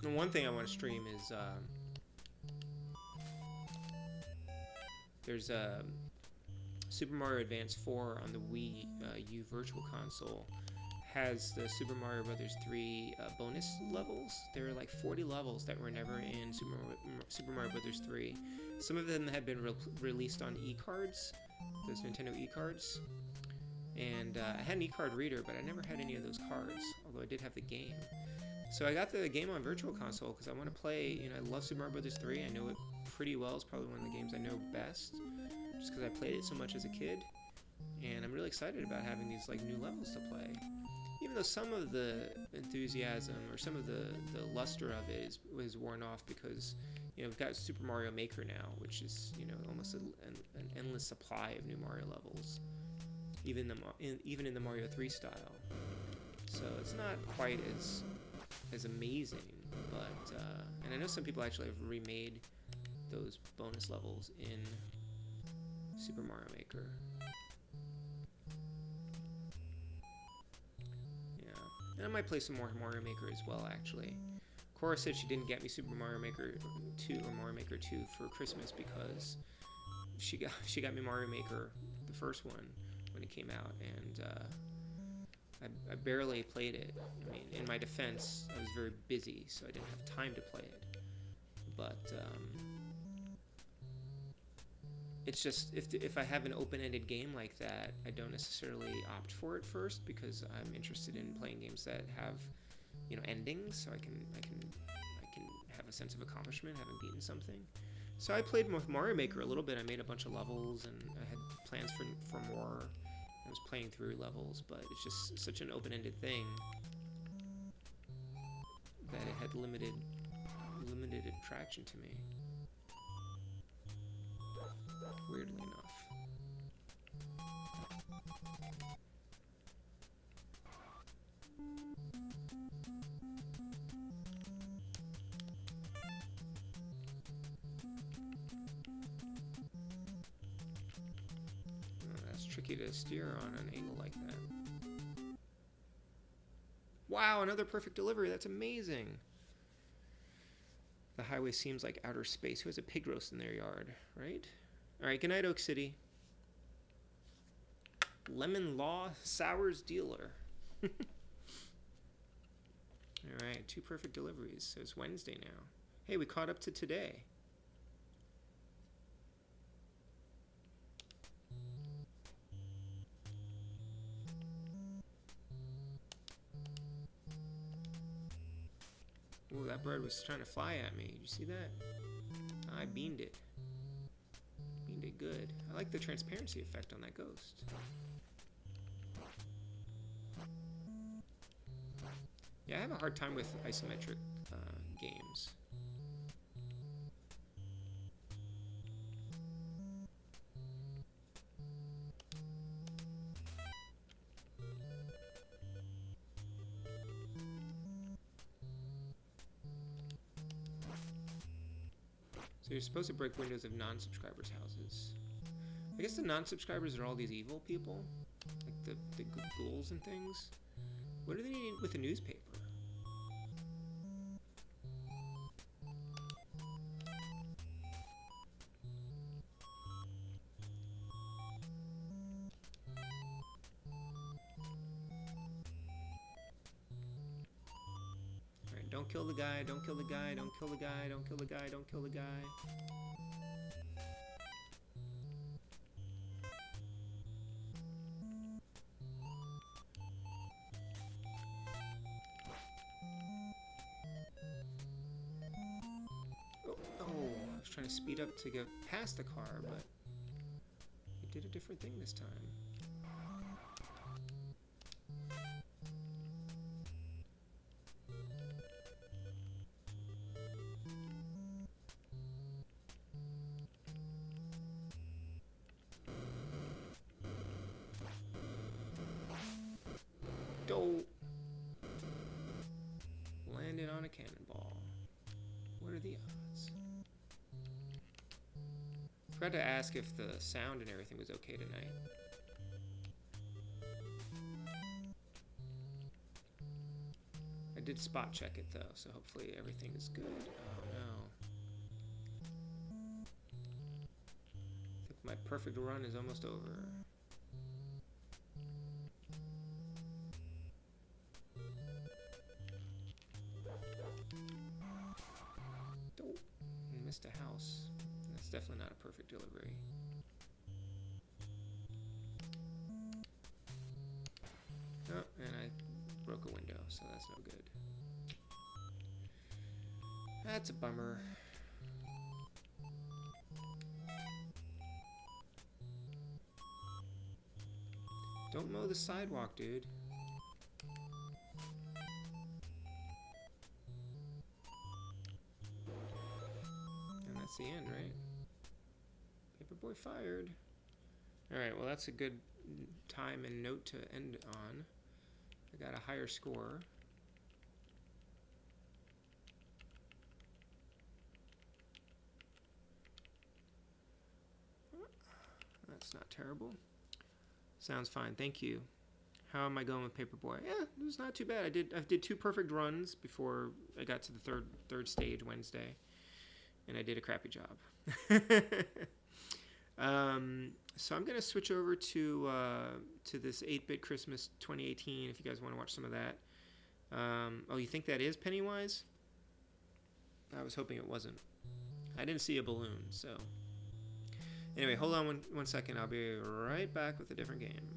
And one thing I want to stream is there's Super Mario Advance 4 on the Wii U Virtual Console has the Super Mario Brothers 3 bonus levels. There are like 40 levels that were never in Super Mario Brothers 3. Some of them had been released on e-cards, those Nintendo e-cards. And I had an e-card reader, but I never had any of those cards, although I did have the game. So I got the game on Virtual Console because I want to play, you know, I love Super Mario Brothers 3. I know it pretty well. It's probably one of the games I know best, just because I played it so much as a kid. And I'm really excited about having these like new levels to play. Even though some of the enthusiasm or some of the luster of it was worn off because, you know, we've got Super Mario Maker now, which is, you know, almost an endless supply of new Mario levels, even in the Mario 3 style. So it's not quite as amazing, but and I know some people actually have remade those bonus levels in Super Mario Maker. And I might play some more Mario Maker as well, actually. Cora said she didn't get me Super Mario Maker 2 or Mario Maker 2 for Christmas because she got me Mario Maker, the first one, when it came out, and I barely played it. I mean, in my defense, I was very busy, so I didn't have time to play it. But it's just, if I have an open-ended game like that, I don't necessarily opt for it first because I'm interested in playing games that have, you know, endings, so I can have a sense of accomplishment having beaten something. So I played with Mario Maker a little bit. I made a bunch of levels, and I had plans for more. I was playing through levels, but it's just such an open-ended thing that it had limited attraction to me. Weirdly enough. Oh, that's tricky to steer on an angle like that. Wow, another perfect delivery. That's amazing. The highway seems like outer space. Who has a pig roast in their yard, right? All right, good night, Oak City. Lemon Law Sours Dealer. All right, 2 perfect deliveries. So it's Wednesday now. Hey, we caught up to today. Ooh, that bird was trying to fly at me. Did you see that? I beamed it. Beamed it good. I like the transparency effect on that ghost. Yeah, I have a hard time with isometric games. So you're supposed to break windows of non-subscribers' houses. I guess the non-subscribers are all these evil people, like the ghouls and things. What do they need with a newspaper? Alright, don't kill the guy, don't kill the guy, don't kill the guy, don't kill the guy, don't kill the guy. Trying to speed up to get past the car, but it did a different thing this time. Don't landed on a cannonball. What are the odds? Forgot to ask if the sound and everything was okay tonight. I did spot check it though, so hopefully everything is good. Oh no. I think my perfect run is almost over. Oh, I missed a house. That's definitely not a perfect delivery. Oh, and I broke a window, so that's no good. That's a bummer. Don't mow the sidewalk, dude. And that's the end, right? Paperboy fired. Alright, well that's a good time and note to end on. I got a higher score. That's not terrible. Sounds fine, thank you. How am I going with Paperboy? Yeah, it was not too bad. I did 2 perfect runs before I got to the third stage Wednesday, and I did a crappy job. So I'm gonna switch over to this 8-Bit Christmas 2018. If you guys want to watch some of that. Oh, you think that is Pennywise? I was hoping it wasn't. I didn't see a balloon, so. Anyway, hold on one second. I'll be right back with a different game.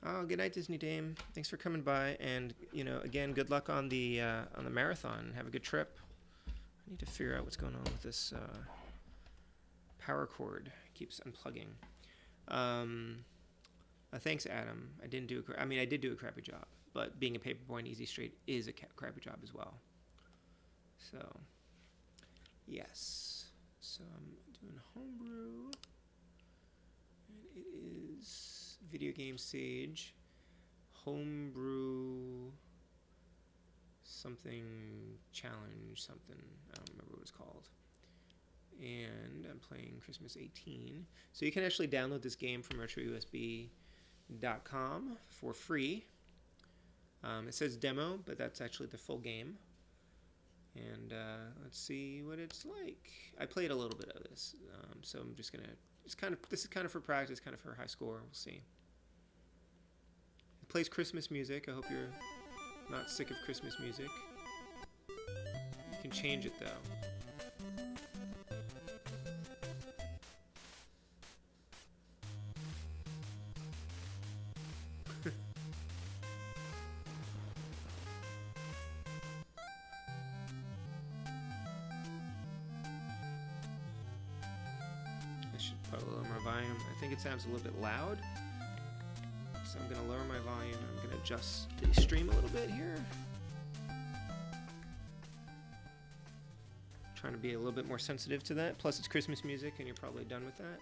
Oh, good night, Disney Dame. Thanks for coming by, and again, good luck on the marathon. Have a good trip. I need to figure out what's going on with this power cord. It keeps unplugging. Thanks, Adam. I did do a crappy job, but being a Paperboy and Easy Straight is a crappy job as well. So, yes. So I'm doing Homebrew, and it is Video Game Sage, Homebrew, something challenge, something, I don't remember what it's called. And I'm playing Christmas 18. So you can actually download this game from retrousb.com for free. It says demo, but that's actually the full game. And let's see what it's like. I played a little bit of this, so I'm just gonna. This is kind of for practice, kind of for high score. We'll see. It plays Christmas music. I hope you're not sick of Christmas music. You can change it though. I think it sounds a little bit loud, so I'm going to lower my volume. I'm going to adjust the stream a little bit here. Trying to be a little bit more sensitive to that. Plus it's Christmas music and you're probably done with that.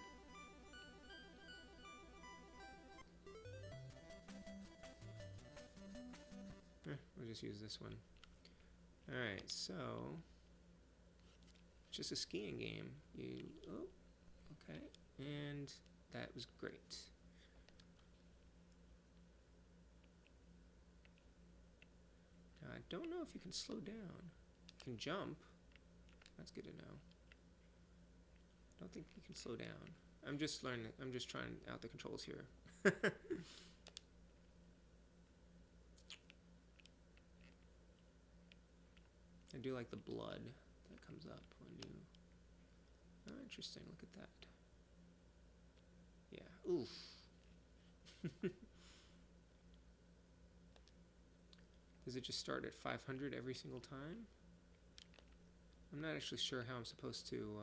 We'll just use this one. Alright, so just a skiing game. Okay. And that was great. Now, I don't know if you can slow down. You can jump. That's good to know. I don't think you can slow down. I'm just learning. I'm just trying out the controls here. I do like the blood that comes up when you... Oh, interesting. Look at that. Yeah. Oof. Does it just start at 500 every single time? I'm not actually sure how I'm supposed to,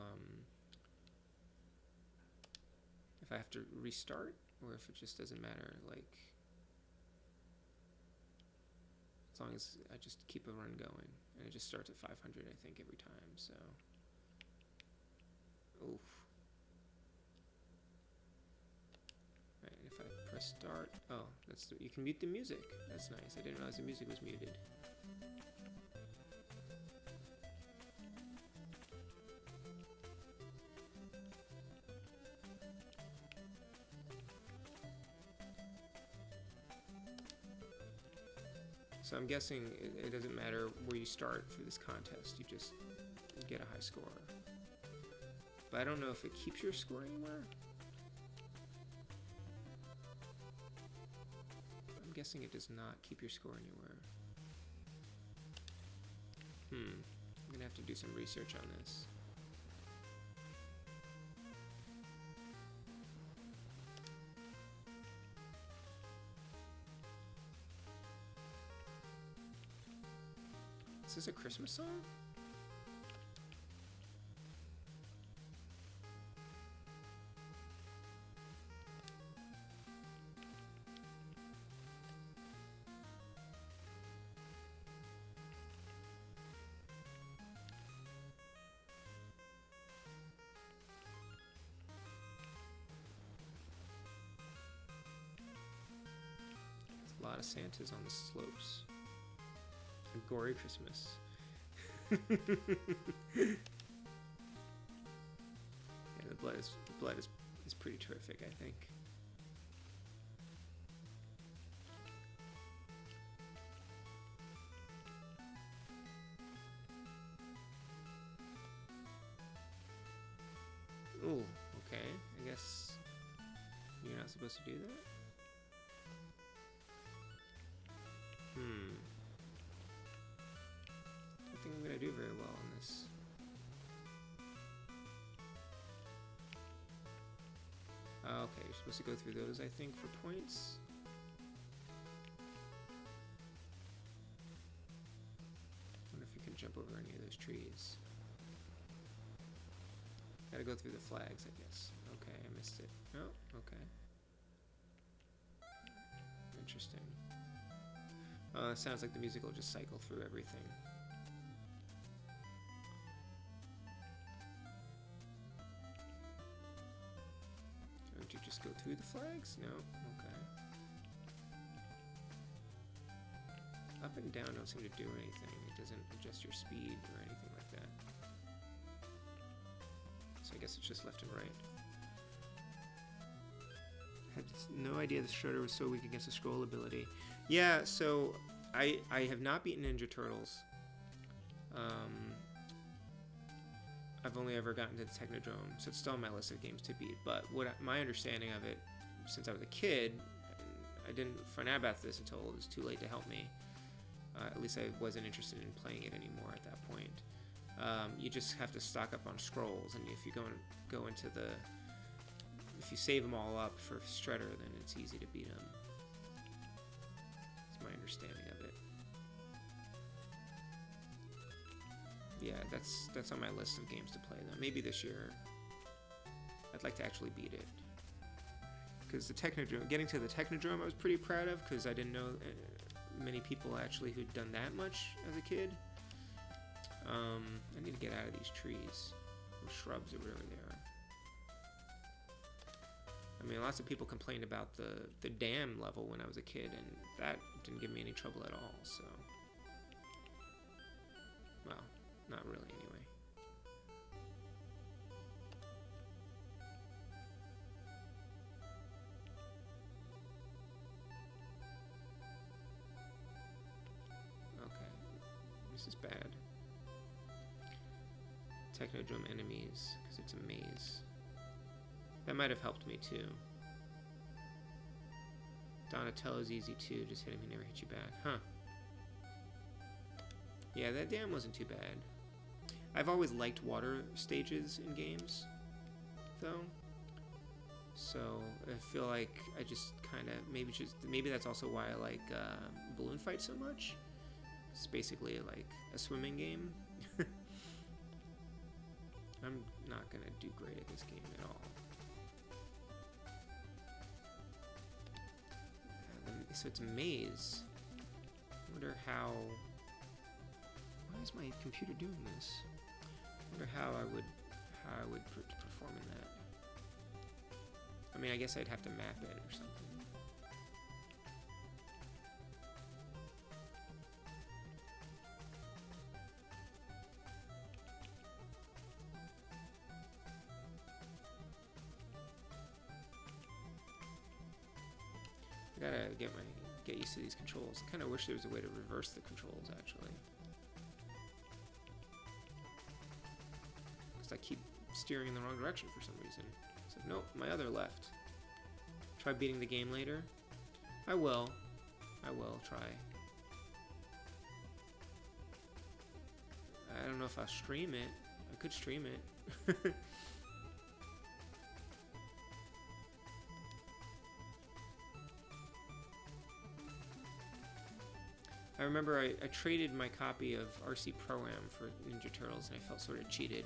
if I have to restart, or if it just doesn't matter, like, as long as I just keep a run going, and it just starts at 500, I think, every time, so, oof. Right, and if I press start, oh, you can mute the music, that's nice, I didn't realize the music was muted. So I'm guessing it doesn't matter where you start for this contest, you just get a high score. But I don't know if it keeps your score anywhere. I'm guessing it does not keep your score anywhere. I'm gonna have to do some research on this. Is this a Christmas song? There's a lot of Santas on the slopes. A gory Christmas. Yeah, the blood is pretty terrific, I think. Ooh, okay. I guess you're not supposed to do that. I think I'm gonna do very well on this. Okay, you're supposed to go through those, I think, for points. Wonder if you can jump over any of those trees. Gotta go through the flags, I guess. Okay, I missed it. Oh, okay. Interesting. It sounds like the music will just cycle through everything. Don't you just go through the flags? No? Okay. Up and down don't seem to do anything. It doesn't adjust your speed or anything like that. So I guess it's just left and right. Had no idea the Shredder was so weak against the scroll ability. Yeah, so I have not beaten Ninja Turtles. I've only ever gotten to the Technodrome, so it's still on my list of games to beat. But my understanding of it, since I was a kid, I didn't find out about this until it was too late to help me. At least I wasn't interested in playing it anymore at that point. You just have to stock up on scrolls, and if you go into the, if you save them all up for Shredder, then it's easy to beat him. That's my understanding of it. Yeah, that's on my list of games to play though. Maybe this year I'd like to actually beat it. Because the Technodrome, getting to the Technodrome I was pretty proud of, because I didn't know many people actually who'd done that much as a kid. I need to get out of these trees or shrubs or whatever they are. I mean, lots of people complained about the dam level when I was a kid, and that didn't give me any trouble at all, so. Well, not really anyway. Okay, this is bad. Technodrome enemies, because it's a maze. That might have helped me too. Donatello's easy too, just hit him, he never hit you back. Huh. Yeah, that dam wasn't too bad. I've always liked water stages in games, though. So I feel like I just kind of, maybe that's also why I like Balloon Fight so much. It's basically like a swimming game. I'm not gonna do great at this game at all. So it's a maze. I wonder how. Why is my computer doing this? I wonder how I would perform in that. I mean, I guess I'd have to map it or something. I gotta get used to these controls. I kind of wish there was a way to reverse the controls, actually. Because I keep steering in the wrong direction for some reason. It's like, nope, my other left. Try beating the game later. I will try. I don't know if I'll stream it. I could stream it. I remember I traded my copy of RC Pro-Am for Ninja Turtles, and I felt sort of cheated.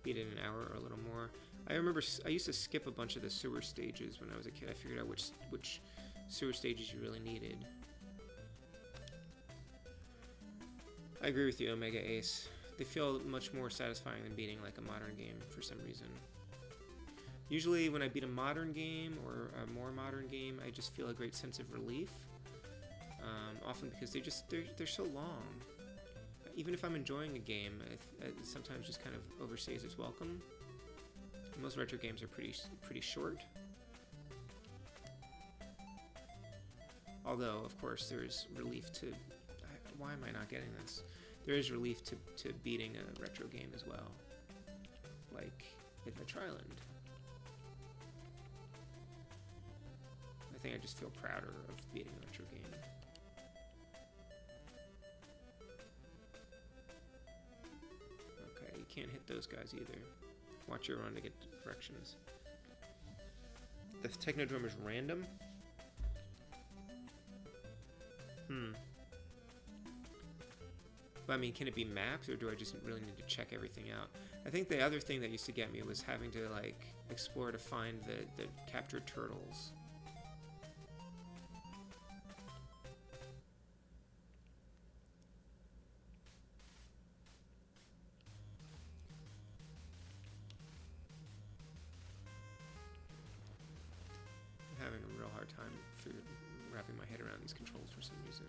Beat it an hour or a little more. I remember I used to skip a bunch of the sewer stages when I was a kid. I figured out which sewer stages you really needed. I agree with you, Omega Ace. They feel much more satisfying than beating like a modern game for some reason. Usually when I beat a modern game or a more modern game, I just feel a great sense of relief. Often because they're so long. Even if I'm enjoying a game, it sometimes just kind of overstays its welcome. Most retro games are pretty short. Although, of course, there is relief to... Why am I not getting this? There is relief to beating a retro game as well. Like Adventure Island. I think I just feel prouder of beating a retro game. Okay, you can't hit those guys either. Watch your run to get directions. The Technodrome is random? But I mean, can it be mapped, or do I just really need to check everything out? I think the other thing that used to get me was having to like explore to find the captured turtles. I'm having a real hard time wrapping my head around these controls for some reason.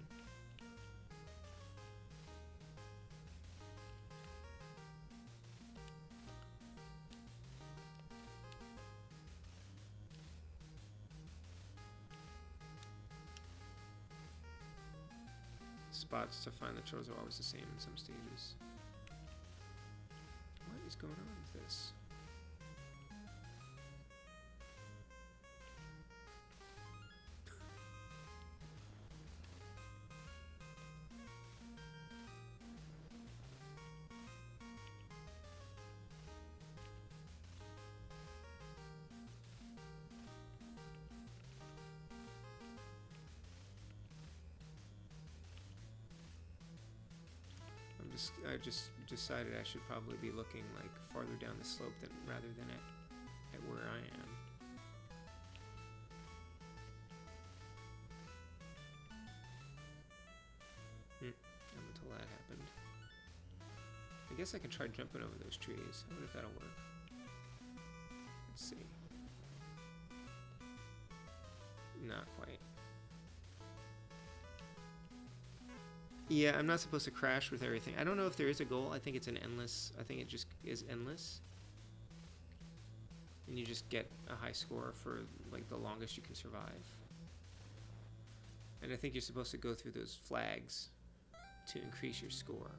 Spots to find the turtles are always the same in some stages. What is going on with this? I just decided I should probably be looking like farther down the slope rather than at where I am. Not until that happened. I guess I can try jumping over those trees. I wonder if that'll work. Let's see. Not quite. Yeah, I'm not supposed to crash with everything. I don't know if there is a goal. I think it's an endless. I think it just is endless. And you just get a high score for like the longest you can survive. And I think you're supposed to go through those flags to increase your score.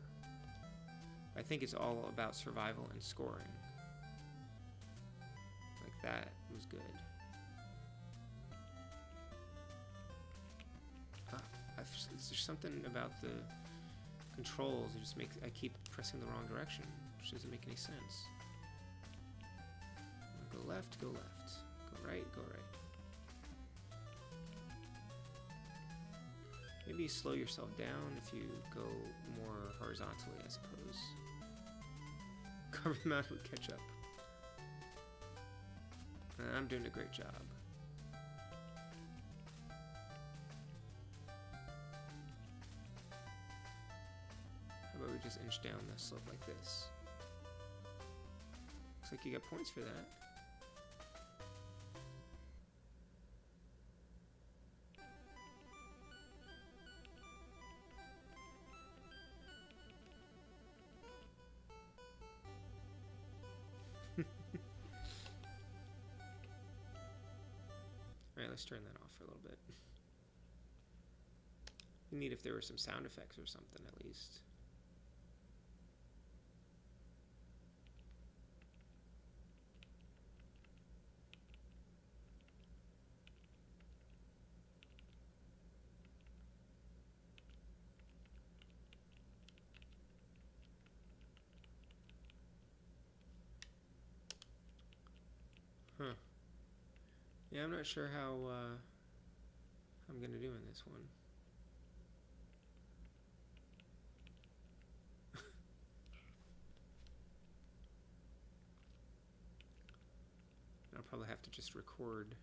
I think it's all about survival and scoring. Like that was good. There's something about the controls that just makes I keep pressing the wrong direction, which doesn't make any sense. Go left, go left. Go right, go right. Maybe slow yourself down if you go more horizontally, I suppose. Cover the mouth with ketchup. I'm doing a great job. How about we just inch down the slope like this? Looks like you got points for that. Alright, let's turn that off for a little bit. It'd be neat if there were some sound effects or something at least. Huh. Yeah, I'm not sure how I'm gonna do in this one. I'll probably have to just record.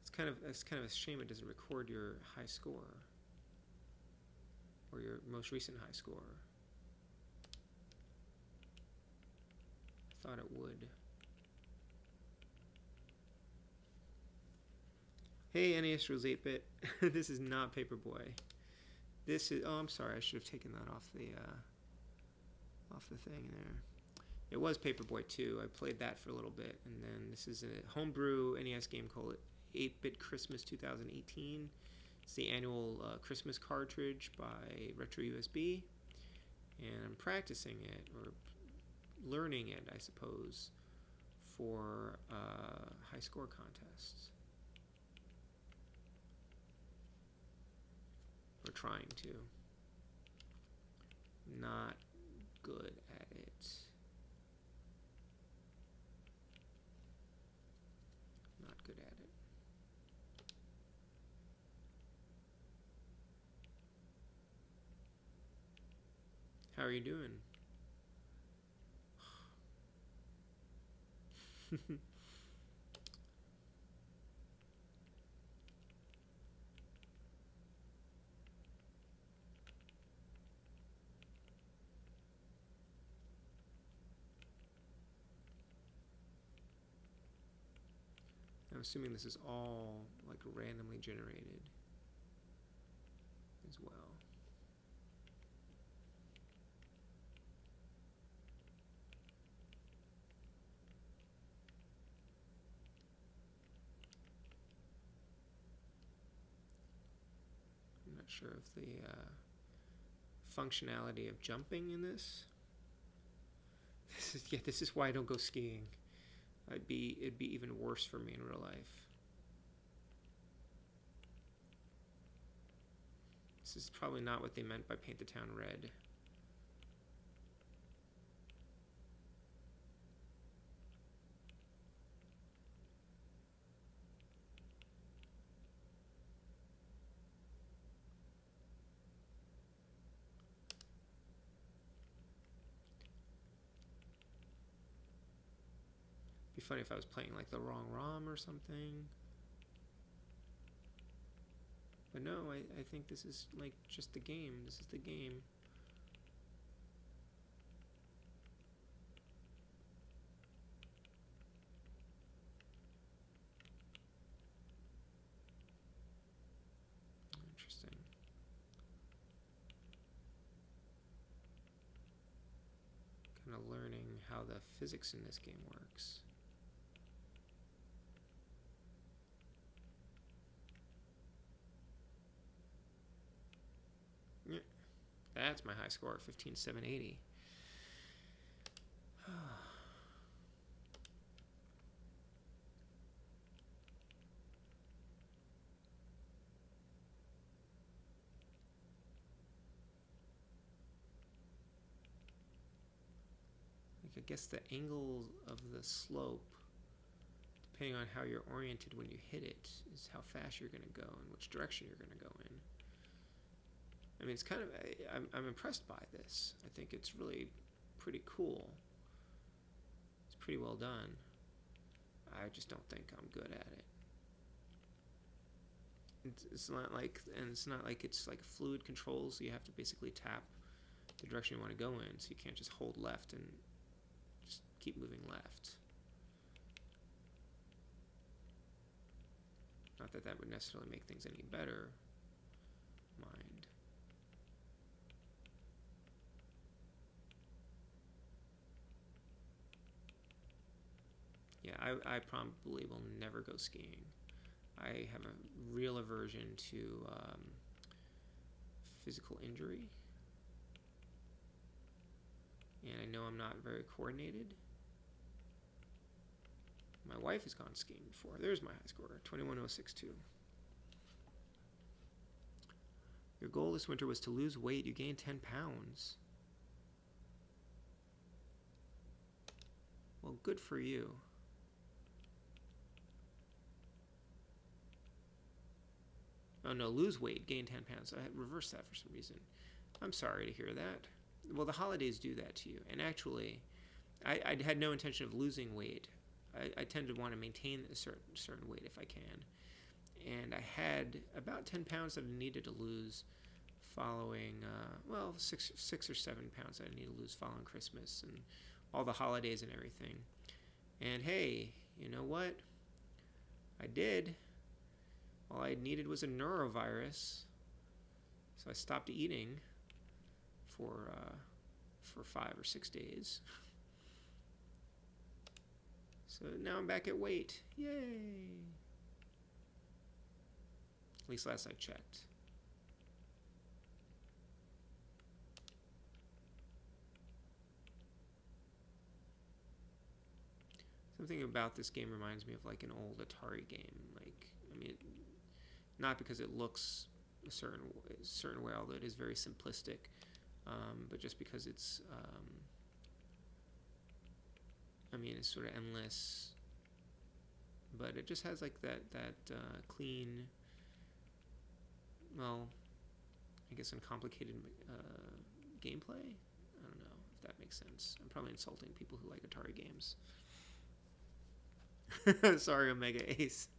It's kind of a shame it doesn't record your high score or your most recent high score. I thought it would. Hey, NES Rules 8-bit. This is not Paperboy. This is. Oh, I'm sorry. I should have taken that off the thing there. It was Paperboy 2. I played that for a little bit, and then this is a homebrew NES game called 8-Bit Christmas 2018. It's the annual Christmas cartridge by Retro USB, and I'm practicing it or learning it, I suppose, for high score contests. Or trying to. Not good at it. Not good at it. How are you doing? I'm assuming this is all like randomly generated as well. I'm not sure if the functionality of jumping in this. This is why I don't go skiing. It'd be even worse for me in real life. This is probably not what they meant by paint the town red. Be funny if I was playing like the wrong ROM or something. But no, I think this is like just the game. This is the game. Interesting. Kind of learning how the physics in this game works. Yeah, that's my high score, 15,780. I guess the angle of the slope depending on how you're oriented when you hit it, is how fast you're going to go and which direction you're going to go in. I mean, it's kind of, I'm impressed by this. I think it's really pretty cool. It's pretty well done. I just don't think I'm good at it. It's not like, and it's not like it's like fluid controls. So you have to basically tap the direction you want to go in. So you can't just hold left and just keep moving left. Not that that would necessarily make things any better. Mind. Yeah, I probably will never go skiing. I have a real aversion to physical injury. And I know I'm not very coordinated. My wife has gone skiing before. There's my high score, 21,062. Your goal this winter was to lose weight. You gained 10 pounds. Well, good for you. Oh no, lose weight, gain 10 pounds. I had reversed that for some reason. I'm sorry to hear that. Well, the holidays do that to you. And actually, I had no intention of losing weight. I tend to want to maintain a certain weight if I can. And I had about 10 pounds that I needed to lose following, well, 6 or 7 pounds that I needed to lose following Christmas and all the holidays and everything. And hey, you know what? I did. All I needed was a neurovirus. So I stopped eating for 5 or 6 days. So now I'm back at weight. Yay! At least last I checked. Something about this game reminds me of like an old Atari game. Like, I mean, not because it looks a certain way, although it is very simplistic, but just because it's, I mean, it's sort of endless, but it just has like that clean, well, I guess uncomplicated gameplay. I don't know if that makes sense. I'm probably insulting people who like Atari games. Sorry, Omega Ace.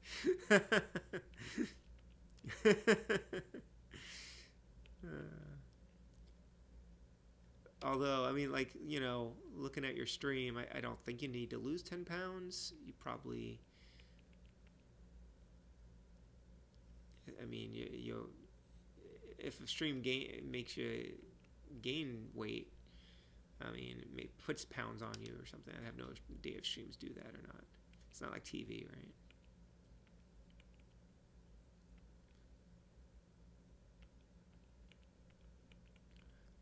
Although, I mean, like, you know, looking at your stream, I don't think you need to lose 10 pounds. You probably, I mean, you if a stream makes you gain weight, I mean, it puts pounds on you or something. I have no idea if streams do that or not. It's not like TV, right?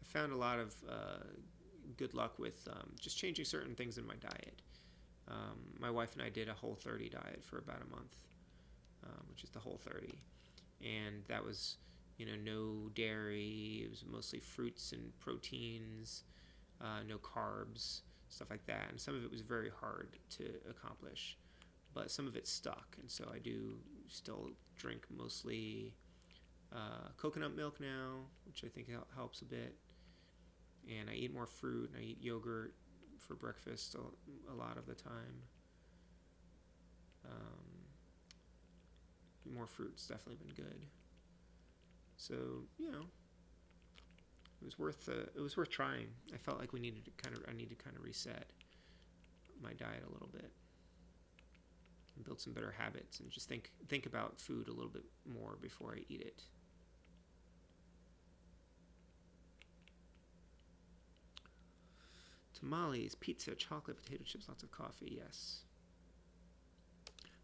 I found a lot of good luck with just changing certain things in my diet. My wife and I did a Whole30 diet for about a month, which is the Whole30. And that was, you know, no dairy. It was mostly fruits and proteins, no carbs, stuff like that. And some of it was very hard to accomplish, but some of it stuck. And so I do still drink mostly coconut milk now, which I think helps a bit. And I eat more fruit, and I eat yogurt for breakfast a lot of the time. More fruit's definitely been good. So, you know, it was worth trying. I felt like I needed to kind of reset my diet a little bit and build some better habits and just think about food a little bit more before I eat it. Tamales, pizza, chocolate, potato chips, lots of coffee, yes.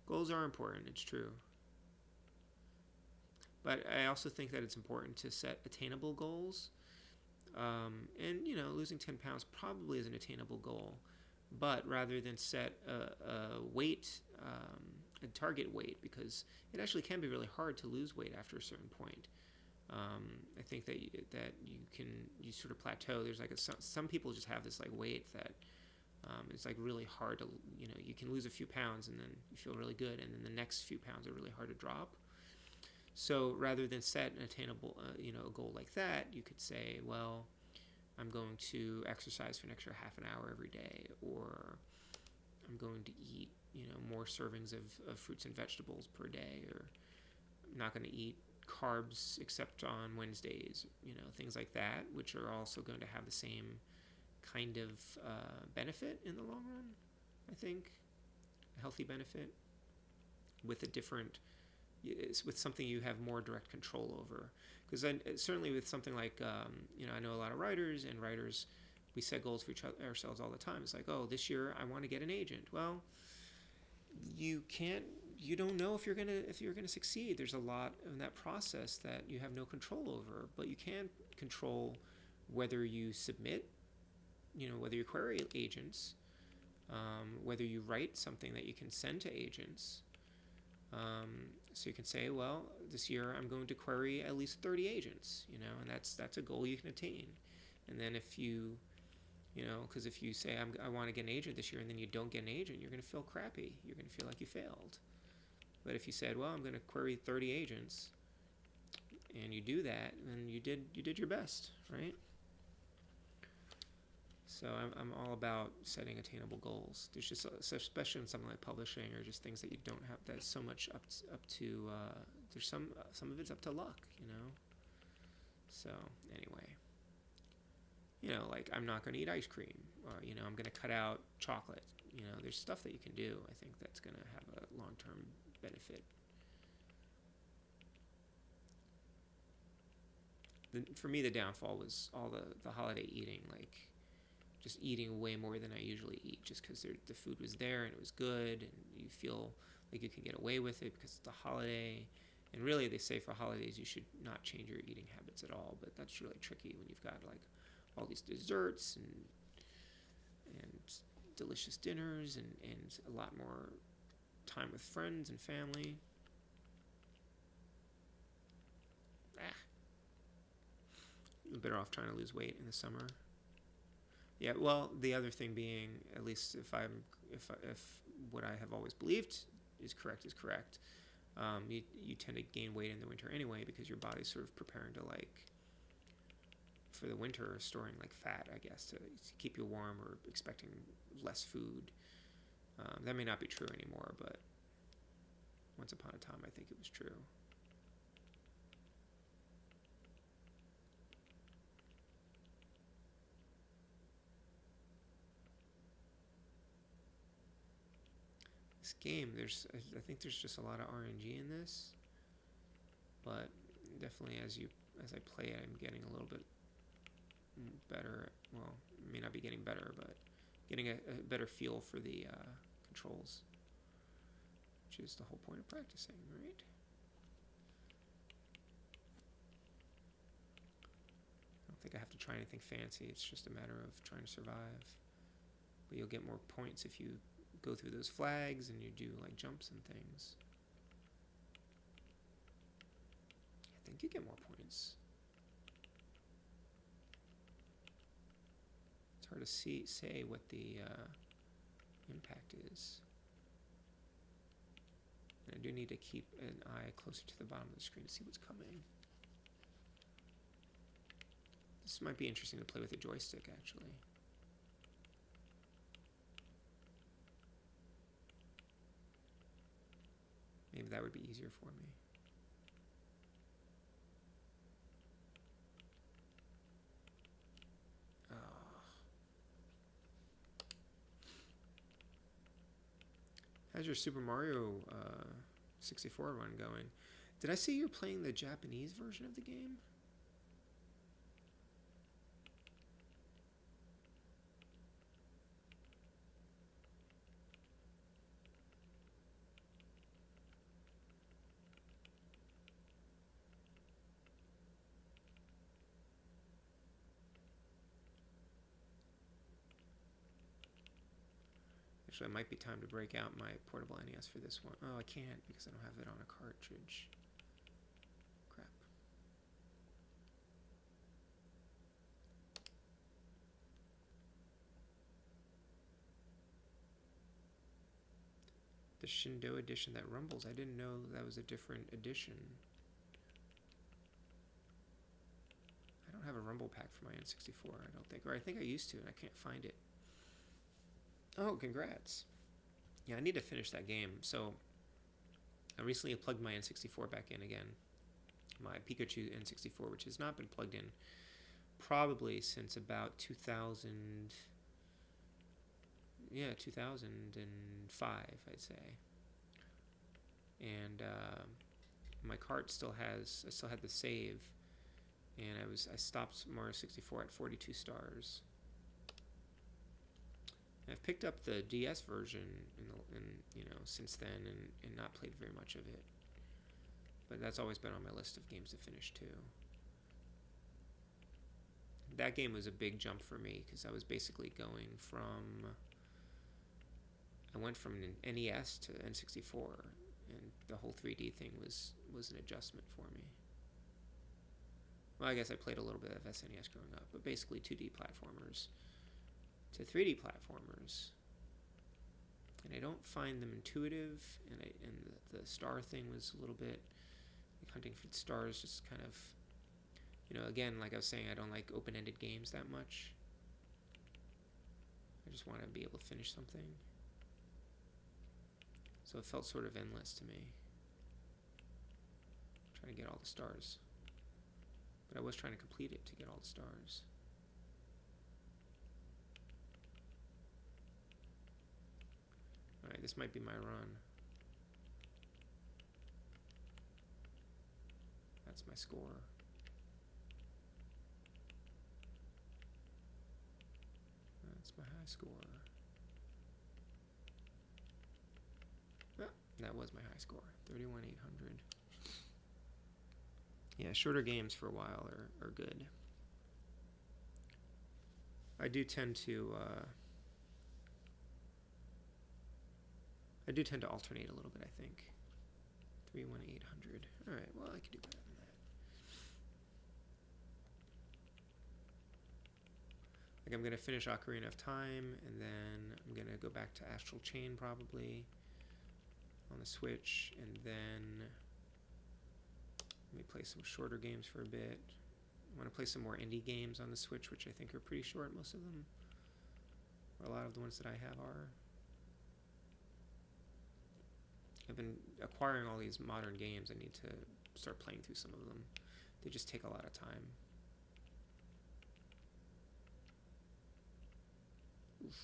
Goals are important, it's true. But I also think that it's important to set attainable goals. And, you know, losing 10 pounds probably is an attainable goal. But rather than set a weight, a target weight, because it actually can be really hard to lose weight after a certain point. I think that you sort of plateau. There's like some people just have this like weight that It's like really hard to, you can lose a few pounds and then you feel really good, and then the next few pounds are really hard to drop. So rather than set an attainable, a goal like that, you could say, well, I'm going to exercise for an extra half an hour every day, or I'm going to eat, more servings of fruits and vegetables per day, or I'm not going to eat carbs except on Wednesdays, things like that, which are also going to have the same kind of benefit in the long run, I think. A healthy benefit with a different, with something you have more direct control over. Because certainly with something like, I know a lot of writers, and writers, we set goals for ourselves all the time. It's like, oh, this year I want to get an agent. Well, you don't know if you're gonna succeed. There's a lot in that process that you have no control over, but you can control whether you submit, whether you query agents, whether you write something that you can send to agents. So you can say, well, this year I'm going to query at least 30 agents, and that's a goal you can attain. And then if you, because if you say I want to get an agent this year and then you don't get an agent, you're going to feel crappy. You're going to feel like you failed. But if you said, well, I'm going to query 30 agents, and you do that, then you did your best, right? So I'm all about setting attainable goals. There's just, especially in something like publishing, or just things that you don't have, that's so much up to there's some of it's up to luck, So anyway, like I'm not going to eat ice cream, or I'm going to cut out chocolate. There's stuff that you can do, I think, that's going to have a long-term benefit. For me, the downfall was all the holiday eating, like just eating way more than I usually eat, just because the food was there and it was good, and you feel like you can get away with it because it's a holiday. And really, they say for holidays you should not change your eating habits at all, but that's really tricky when you've got like all these desserts and delicious dinners and a lot more time with friends and family. I'm better off trying to lose weight in the summer. Yeah, well, the other thing being, at least if what I have always believed is correct, you tend to gain weight in the winter anyway, because your body's sort of preparing to, like, for the winter, storing like fat, I guess, to keep you warm, or expecting less food. That may not be true anymore, but once upon a time I think it was true. This game, I think there's just a lot of RNG in this, but definitely as I play it, I'm getting a little bit better. Well, I may not be getting better, but getting a better feel for the controls, which is the whole point of practicing, right? I don't think I have to try anything fancy. It's just a matter of trying to survive. But you'll get more points if you go through those flags and you do like jumps and things. I think you get more points. It's hard to say what the impact is. And I do need to keep an eye closer to the bottom of the screen to see what's coming. This might be interesting to play with a joystick, actually. Maybe that would be easier for me. How's your Super Mario 64 run going? Did I see you're playing the Japanese version of the game? Actually, it might be time to break out my portable NES for this one. Oh, I can't because I don't have it on a cartridge. Crap. The Shindo edition that rumbles. I didn't know that was a different edition. I don't have a rumble pack for my N64, I don't think. Or I think I used to, and I can't find it. Oh, congrats. Yeah, I need to finish that game. So, I recently plugged my N64 back in again. My Pikachu N64, which has not been plugged in probably since about 2000... Yeah, 2005, I'd say. And my cart still has... I still had the save. And I stopped Mario 64 at 42 stars. And I've picked up the DS version since then and not played very much of it. But that's always been on my list of games to finish too. That game was a big jump for me because I was basically going from... I went from an NES to N64, and the whole 3D thing was an adjustment for me. Well, I guess I played a little bit of SNES growing up, but basically 2D platformers to 3D platformers. And I don't find them intuitive, and the star thing was a little bit, like hunting for the stars, just kind of, again, like I was saying, I don't like open-ended games that much. I just want to be able to finish something. So it felt sort of endless to me, trying to get all the stars. But I was trying to complete it to get all the stars. Alright, this might be my run. That's my score. That's my high score. That was my high score, 31,800. Yeah, shorter games for a while are good. I do tend to alternate a little bit, I think. 31,800. All right, well, I could do better than that. Like, I'm gonna finish Ocarina of Time, and then I'm gonna go back to Astral Chain probably on the Switch, and then let me play some shorter games for a bit. I want to play some more indie games on the Switch, which I think are pretty short, most of them. Or a lot of the ones that I have are. I've been acquiring all these modern games. I need to start playing through some of them. They just take a lot of time. Oof.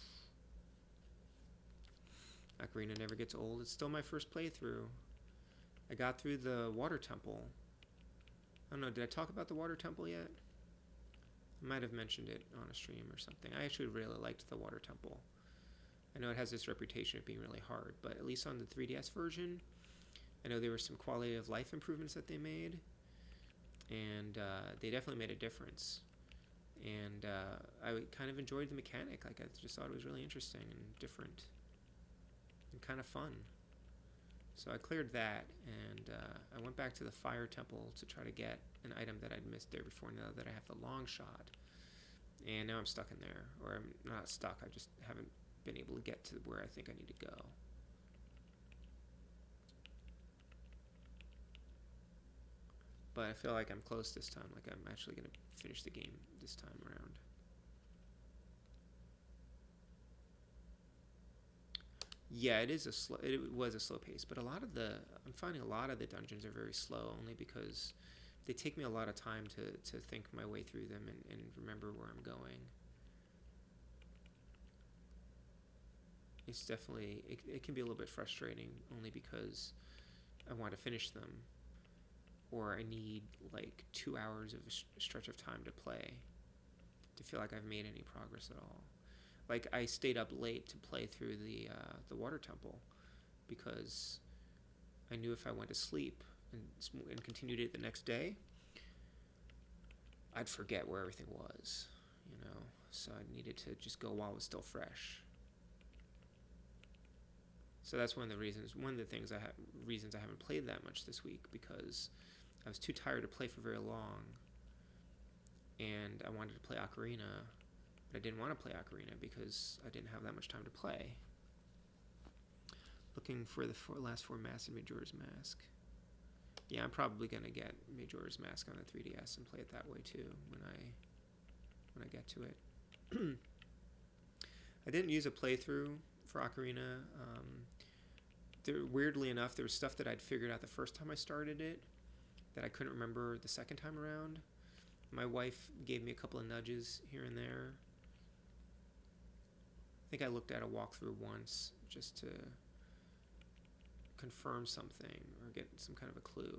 Ocarina never gets old. It's still my first playthrough. I got through the water temple. I don't know, did I talk about the water temple yet? I might have mentioned it on a stream or something. I actually really liked the water temple. I know it has this reputation of being really hard, but at least on the 3DS version, I know there were some quality of life improvements that they made, and they definitely made a difference. And I kind of enjoyed the mechanic. Like, I just thought it was really interesting and different and kind of fun. So I cleared that, and I went back to the fire temple to try to get an item that I'd missed there before, now that I have the long shot. And now I'm stuck in there. Or I'm not stuck, I just haven't been able to get to where I think I need to go. But I feel like I'm close this time, like I'm actually going to finish the game this time around. Yeah, it was a slow pace, but I'm finding a lot of the dungeons are very slow, only because they take me a lot of time to think my way through them and remember where I'm going. It's definitely, it can be a little bit frustrating, only because I want to finish them, or I need like 2 hours of a stretch of time to play to feel like I've made any progress at all. Like, I stayed up late to play through the water temple because I knew if I went to sleep and continued it the next day, I'd forget where everything was, So I needed to just go while it was still fresh. So that's one of the reasons I haven't played that much this week, because I was too tired to play for very long, and I wanted to play Ocarina. But I didn't want to play Ocarina because I didn't have that much time to play. Looking for the last four Mass and Majora's Mask. Yeah, I'm probably gonna get Majora's Mask on the 3DS and play it that way too when I get to it. I didn't use a playthrough for Ocarina. Weirdly enough, there was stuff that I'd figured out the first time I started it that I couldn't remember the second time around. My wife gave me a couple of nudges here and there. I think I looked at a walkthrough once just to confirm something or get some kind of a clue.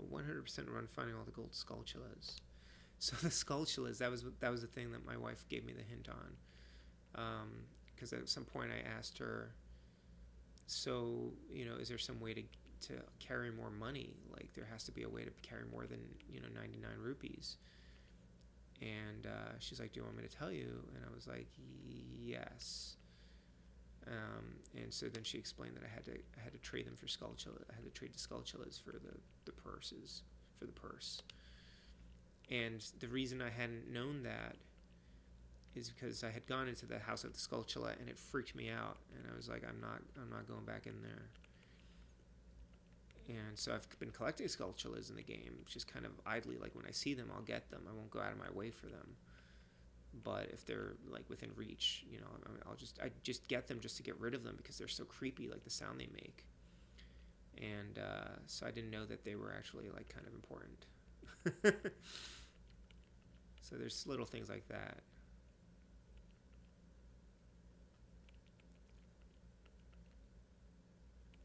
100% run finding all the gold skulltulas. So the skulltulas, that was the thing that my wife gave me the hint on. Because at some point I asked her, so, is there some way to carry more money? Like, there has to be a way to carry more than, 99 rupees. And she's like, do you want me to tell you? And I was like, yes. And so then she explained that I had to trade them for skulltula. I had to trade the skulltulas for the purses, for the purse. And the reason I hadn't known that is because I had gone into the House of the Skulltula and it freaked me out. And I was like, I'm not going back in there. And so I've been collecting skulltulas in the game, just kind of idly. Like, when I see them, I'll get them. I won't go out of my way for them. But if they're like within reach, I just get them just to get rid of them because they're so creepy, like the sound they make. And so I didn't know that they were actually like kind of important. So there's little things like that.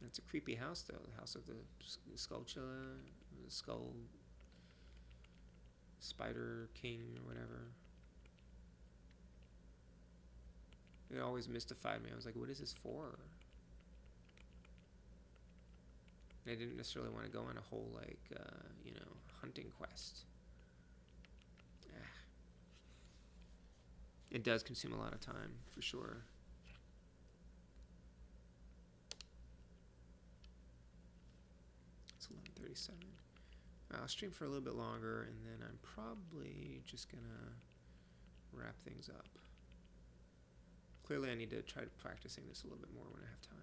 It's a creepy house, though. The House of the Skulltula, the Skull Spider King, or whatever. It always mystified me. I was like, what is this for? And I didn't necessarily want to go on a whole, like, hunting quest. It does consume a lot of time, for sure. It's 11:37. I'll stream for a little bit longer, and then I'm probably just going to wrap things up. Clearly, I need to try practicing this a little bit more when I have time.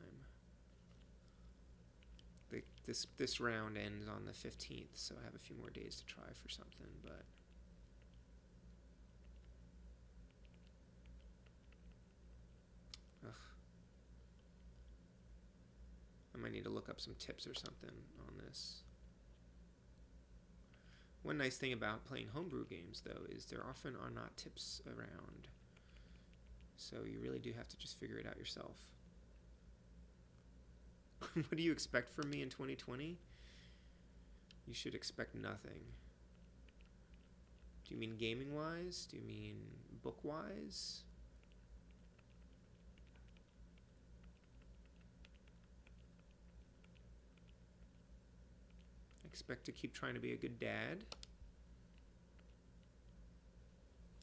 This round ends on the 15th, so I have a few more days to try for something, but... Ugh. I might need to look up some tips or something on this. One nice thing about playing homebrew games, though, is there often are not tips around. So you really do have to just figure it out yourself. What do you expect from me in 2020? You should expect nothing. Do you mean gaming-wise? Do you mean book-wise? I expect to keep trying to be a good dad.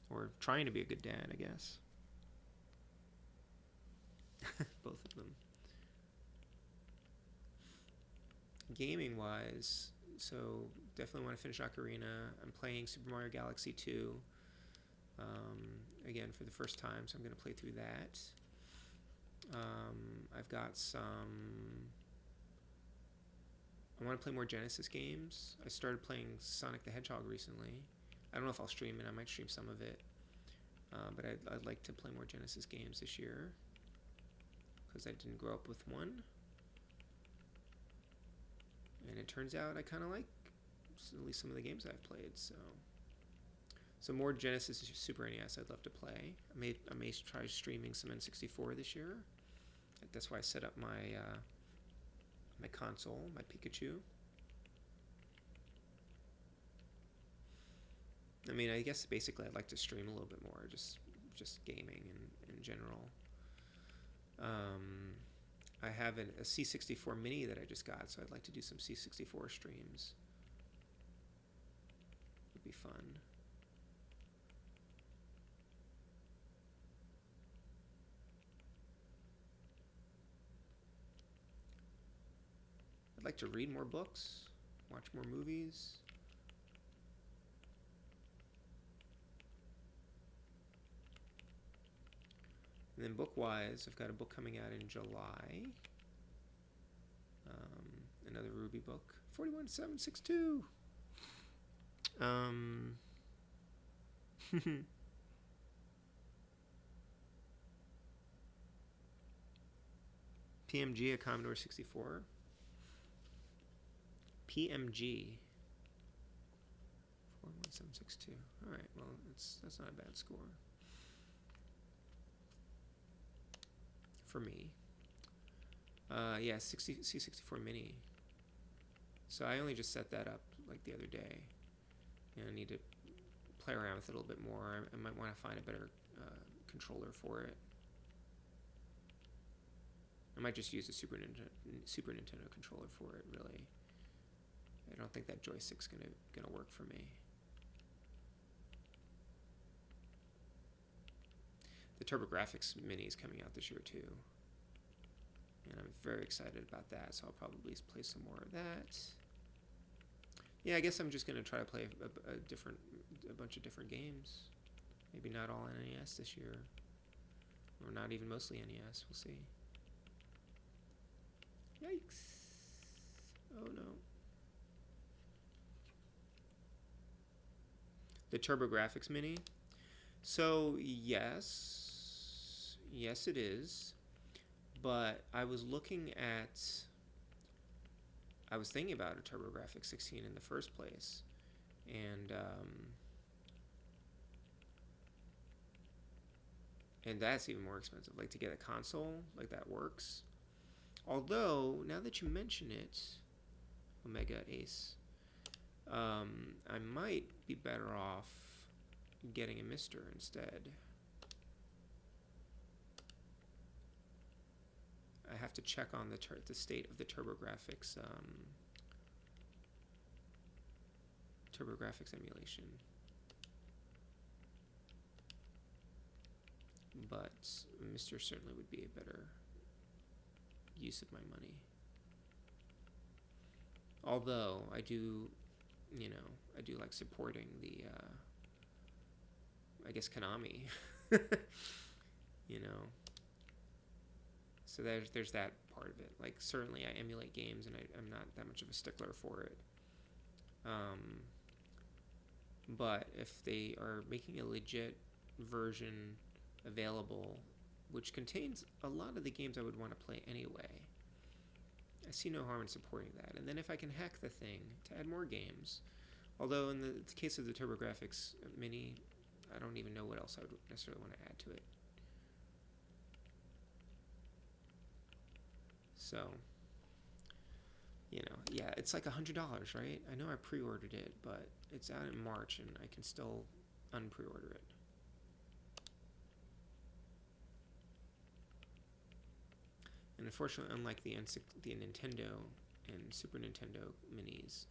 Or trying to be a good dad, I guess. Both of them. Gaming wise, so definitely want to finish Ocarina. I'm playing Super Mario Galaxy 2 again for the first time, so I'm going to play through that. I've got I want to play more Genesis games. I started playing Sonic the Hedgehog recently. I don't know if I'll stream it. I might stream some of it. But I'd like to play more Genesis games this year, because I didn't grow up with one. And it turns out I kind of like at least some of the games I've played. So more Genesis Super NES I'd love to play. I may try streaming some N64 this year. That's why I set up my my console, my Pikachu. I mean, I guess basically I'd like to stream a little bit more, just gaming in general. I have a C64 Mini that I just got, so I'd like to do some C64 streams. Would be fun. like to read more books, watch more movies. And then book-wise, I've got a book coming out in July. Another Ruby book, 41762. PMG, a Commodore 64. PMG, 41762. All right, well, that's not a bad score for me. Yeah, C64 Mini. So I only just set that up like the other day. I need to play around with it a little bit more. I might want to find a better controller for it. I might just use a Super Nintendo controller for it. Really, I don't think that joystick's gonna work for me. The TurboGrafx Mini is coming out this year too, and I'm very excited about that. So I'll probably play some more of that. Yeah, I guess I'm just gonna try to play a bunch of different games. Maybe not all NES this year, or not even mostly NES. We'll see. Yikes! Oh no. The TurboGrafx Mini. So yes, it is. But I was thinking about a TurboGrafx 16 in the first place, and that's even more expensive. Like, to get a console like that works. Although, now that you mention it, Omega Ace, I might be better off getting a Mister instead. I have to check on the state of the TurboGrafx emulation. But Mister certainly would be a better use of my money. Although I do like supporting the I guess Konami. So there's that part of it. Like, certainly I emulate games, and I'm not that much of a stickler for it. But if they are making a legit version available, which contains a lot of the games I would want to play anyway, I see no harm in supporting that. And then if I can hack the thing to add more games, although in the case of the TurboGrafx Mini, I don't even know what else I would necessarily want to add to it. So, yeah, it's like $100, right? I know I pre-ordered it, but it's out in March, and I can still unpre-order it. And unfortunately, unlike the Nintendo and Super Nintendo Minis,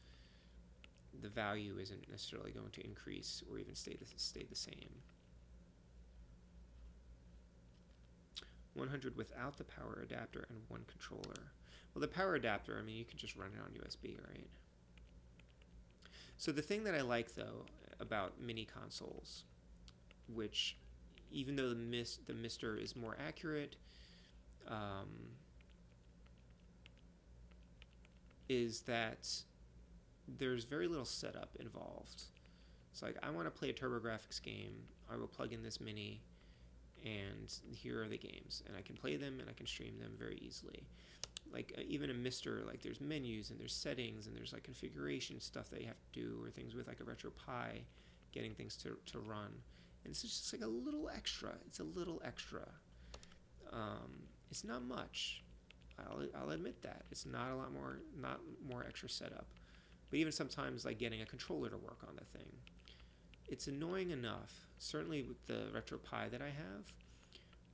the value isn't necessarily going to increase or even stay the same. 100 without the power adapter and one controller. Well, the power adapter, I mean, you can just run it on USB, right? So the thing that I like, though, about mini consoles, which, even though the Mister is more accurate, is that there's very little setup involved. It's like, I want to play a TurboGrafx game, I will plug in this Mini, and here are the games, and I can play them and I can stream them very easily. Like, even a Mister, like, there's menus and there's settings and there's like configuration stuff that you have to do, or things with like a RetroPie, getting things to run, and it's just like a little extra. It's a little extra. It's not much. I'll admit that it's not a lot more, not more extra setup. But even sometimes, like getting a controller to work on the thing, it's annoying enough. Certainly with the RetroPie that I have,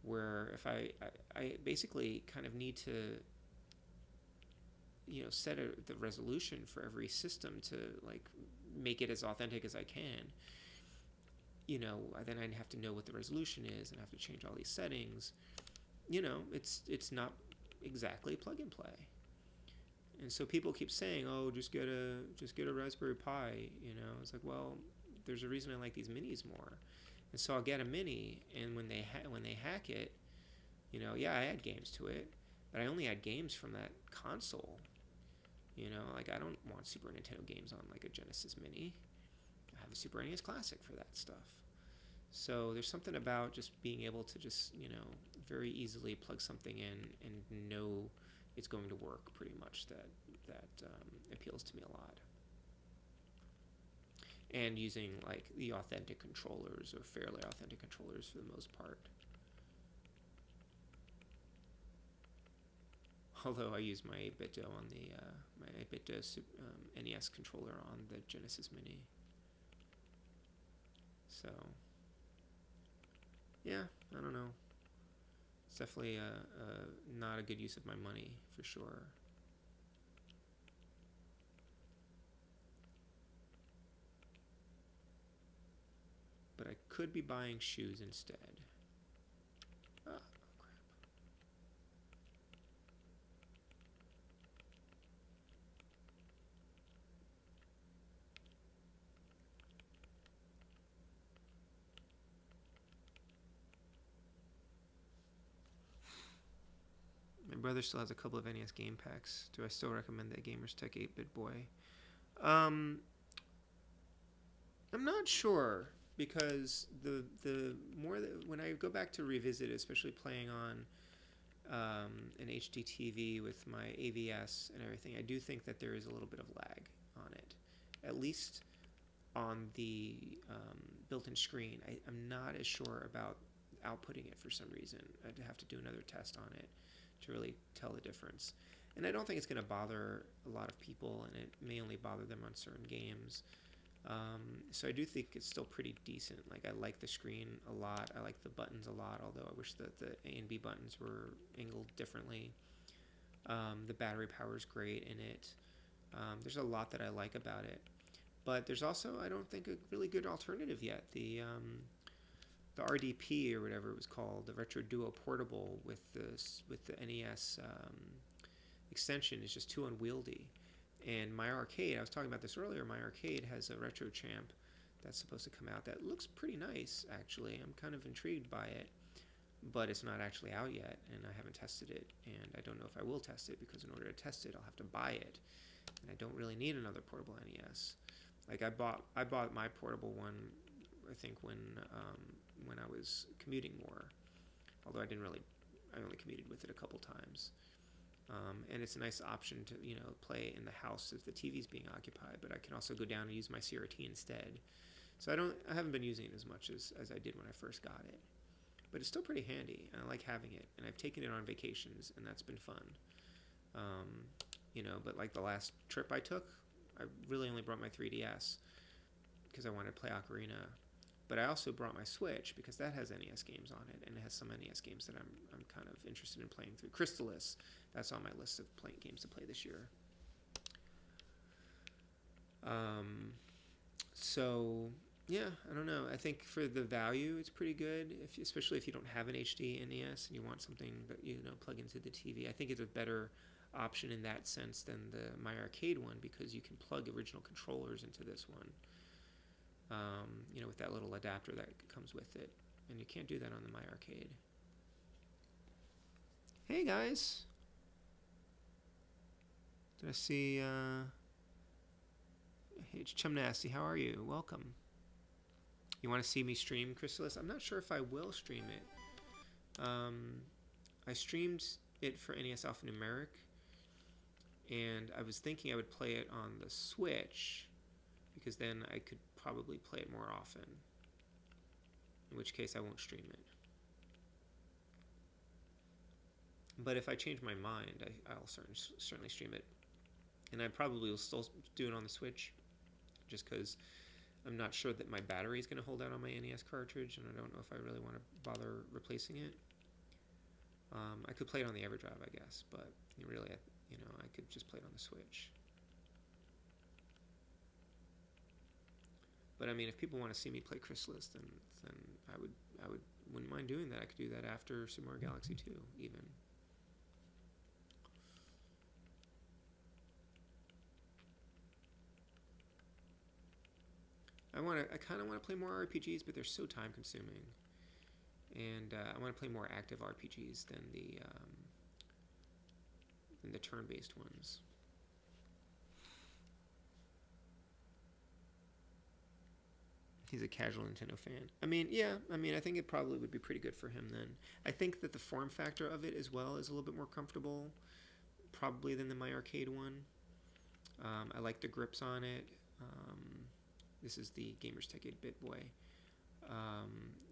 where if I basically kind of need to, set the resolution for every system to like make it as authentic as I can. Then I'd have to know what the resolution is and I have to change all these settings. It's not exactly plug and play. And so people keep saying, "Oh, just get a Raspberry Pi." You know, it's like, well, there's a reason I like these minis more. And so I'll get a mini, and when they hack it, you know, yeah, I add games to it, but I only add games from that console. You know, like I don't want Super Nintendo games on like a Genesis Mini. I have a Super NES Classic for that stuff. So there's something about just being able to just, you know, very easily plug something in and know it's going to work pretty much that appeals to me a lot. And using like the authentic controllers or fairly authentic controllers for the most part. Although I use my 8-bit on the my 8-bit NES controller on the Genesis Mini. So yeah, I don't know. It's definitely not a good use of my money for sure. But I could be buying shoes instead. Oh, crap. My brother still has a couple of NES game packs. Do I still recommend that Gamers Tech 8-Bit Boy? I'm not sure, because the more that when I go back to revisit it, especially playing on an HD TV with my AVS and everything, I do think that there is a little bit of lag on it, at least on the built-in screen. I'm not as sure about outputting it for some reason. I'd have to do another test on it to really tell the difference. And I don't think it's going to bother a lot of people, and it may only bother them on certain games. So I do think it's still pretty decent. Like, I like the screen a lot. I like the buttons a lot, although I wish that the A and B buttons were angled differently. The battery power is great in it. There's a lot that I like about it. But there's also, I don't think, a really good alternative yet. The RDP, or whatever it was called, the Retro Duo Portable with the NES extension, is just too unwieldy. And my arcade, I was talking about this earlier, my arcade has a Retro Champ that's supposed to come out that looks pretty nice, actually. I'm kind of intrigued by it, but it's not actually out yet, and I haven't tested it, and I don't know if I will test it, because in order to test it, I'll have to buy it, and I don't really need another portable NES. Like, I bought my portable one, I think, when I was commuting more, although I only commuted with it a couple times. And it's a nice option to, you know, play in the house if the TV's being occupied, but I can also go down and use my CRT instead. So I haven't been using it as much as I did when I first got it. But it's still pretty handy, and I like having it, and I've taken it on vacations, and that's been fun. You know, but like the last trip I took, I really only brought my 3DS because I wanted to play Ocarina. But I also brought my Switch because that has NES games on it, and it has some NES games that I'm kind of interested in playing through. Crystalis, that's on my list of games to play this year. So yeah, I don't know. I think for the value, it's pretty good, especially if you don't have an HD NES and you want something that, you know, plug into the TV. I think it's a better option in that sense than the My Arcade one, because you can plug original controllers into this one. You know, with that little adapter that comes with it. And you can't do that on the My Arcade. Hey, guys. Did I see, hey, Chum Nasty, how are you? Welcome. You want to see me stream Crystalis? I'm not sure if I will stream it. I streamed it for NES Alphanumeric, and I was thinking I would play it on the Switch, because then I could probably play it more often, in which case I won't stream it. But if I change my mind, I'll certainly stream it. And I probably will still do it on the Switch, just because I'm not sure that my battery is going to hold out on my NES cartridge, and I don't know if I really want to bother replacing it. I could play it on the EverDrive, I guess, but really, you know, I could just play it on the Switch. But I mean, if people want to see me play Crystalis, then I wouldn't mind doing that. I could do that after Super Mario Galaxy 2, even. I kind of want to play more RPGs, but they're so time consuming. And I want to play more active RPGs than the turn-based ones. He's a casual Nintendo fan. I mean, yeah. I mean, I think it probably would be pretty good for him then. I think that the form factor of it as well is a little bit more comfortable, probably than the My Arcade one. I like the grips on it. This is the Gamers Tech 8-Bit Boy.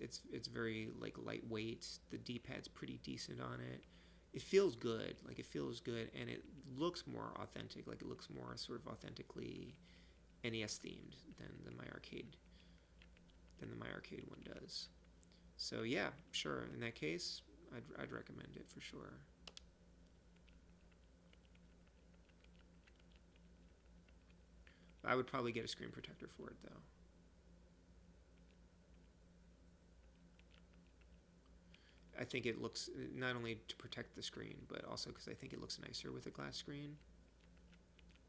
It's very like lightweight. The D-pad's pretty decent on it. It feels good. Like, it feels good, and it looks more authentic. Like, it looks more sort of authentically NES themed than the My Arcade one does. So yeah, sure. In that case, I'd recommend it for sure. I would probably get a screen protector for it though. I think it looks, not only to protect the screen, but also because I think it looks nicer with a glass screen,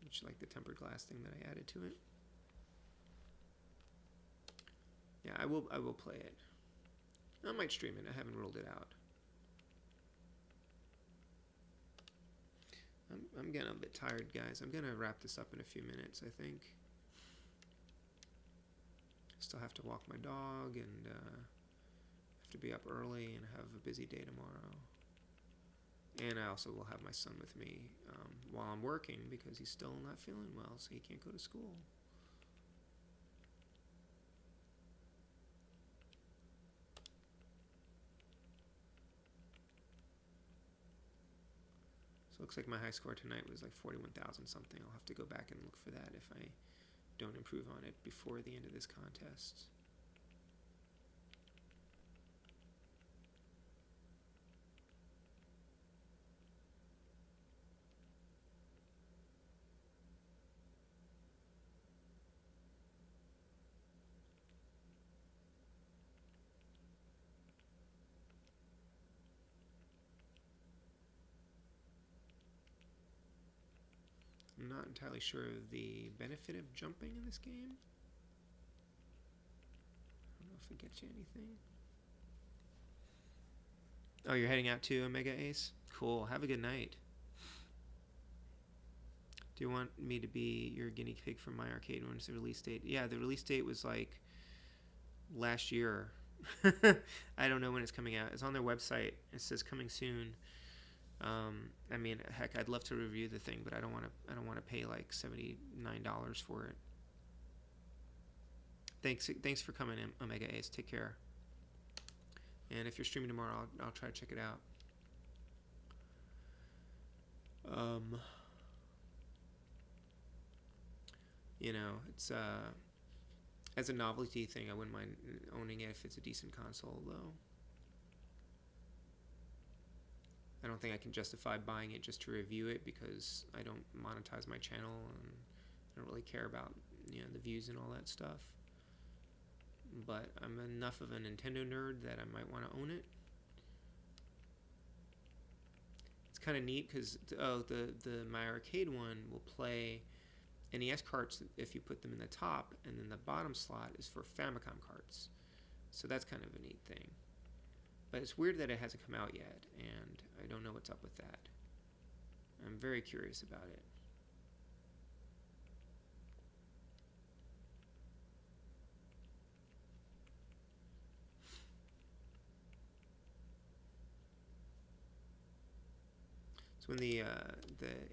which, like the tempered glass thing that I added to it. Yeah, I will play it. I might stream it. I haven't ruled it out. I'm getting a bit tired, guys. I'm gonna wrap this up in a few minutes, I think. Still have to walk my dog, and have to be up early and have a busy day tomorrow. And I also will have my son with me while I'm working, because he's still not feeling well, so he can't go to school. Looks like my high score tonight was like 41,000 something. I'll have to go back and look for that if I don't improve on it before the end of this contest. I'm not entirely sure of the benefit of jumping in this game. I don't know if it gets you anything. Oh, you're heading out to Omega Ace? Cool. Have a good night. Do you want me to be your guinea pig for My Arcade? When's the release date? Yeah, the release date was like last year. I don't know when it's coming out. It's on their website. It says coming soon. I mean, heck, I'd love to review the thing, but I don't want to pay like $79 for it. Thanks for coming in, Omega Ace. Take care. And if you're streaming tomorrow, I'll try to check it out. You know, it's as a novelty thing, I wouldn't mind owning it if it's a decent console, though. I don't think I can justify buying it just to review it, because I don't monetize my channel and I don't really care about, you know, the views and all that stuff. But I'm enough of a Nintendo nerd that I might want to own it. It's kind of neat because the My Arcade one will play NES carts if you put them in the top, and then the bottom slot is for Famicom carts. So that's kind of a neat thing. But it's weird that it hasn't come out yet, and I don't know what's up with that. I'm very curious about it. So when the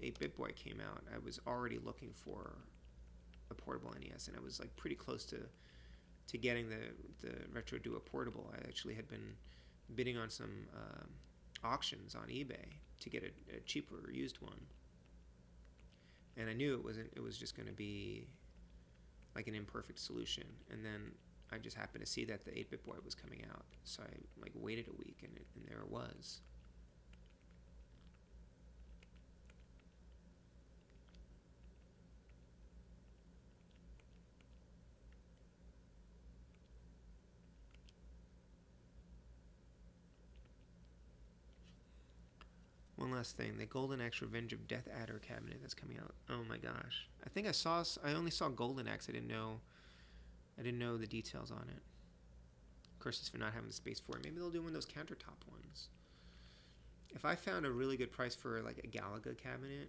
8-Bit Boy came out, I was already looking for a portable NES, and I was like pretty close to getting the Retro Duo portable. I actually had been bidding on some auctions on eBay to get a cheaper used one, and I knew it was just going to be like an imperfect solution. And then I just happened to see that the 8-Bit Boy was coming out, so I like waited a week, and there it was. One last thing, the Golden Axe Revenge of Death Adder cabinet that's coming out. Oh my gosh. I think I only saw Golden Axe. I didn't know I didn't know the details on it. Of course, it's for not having the space for it. Maybe they'll do one of those countertop ones. If I found a really good price for like a Galaga cabinet,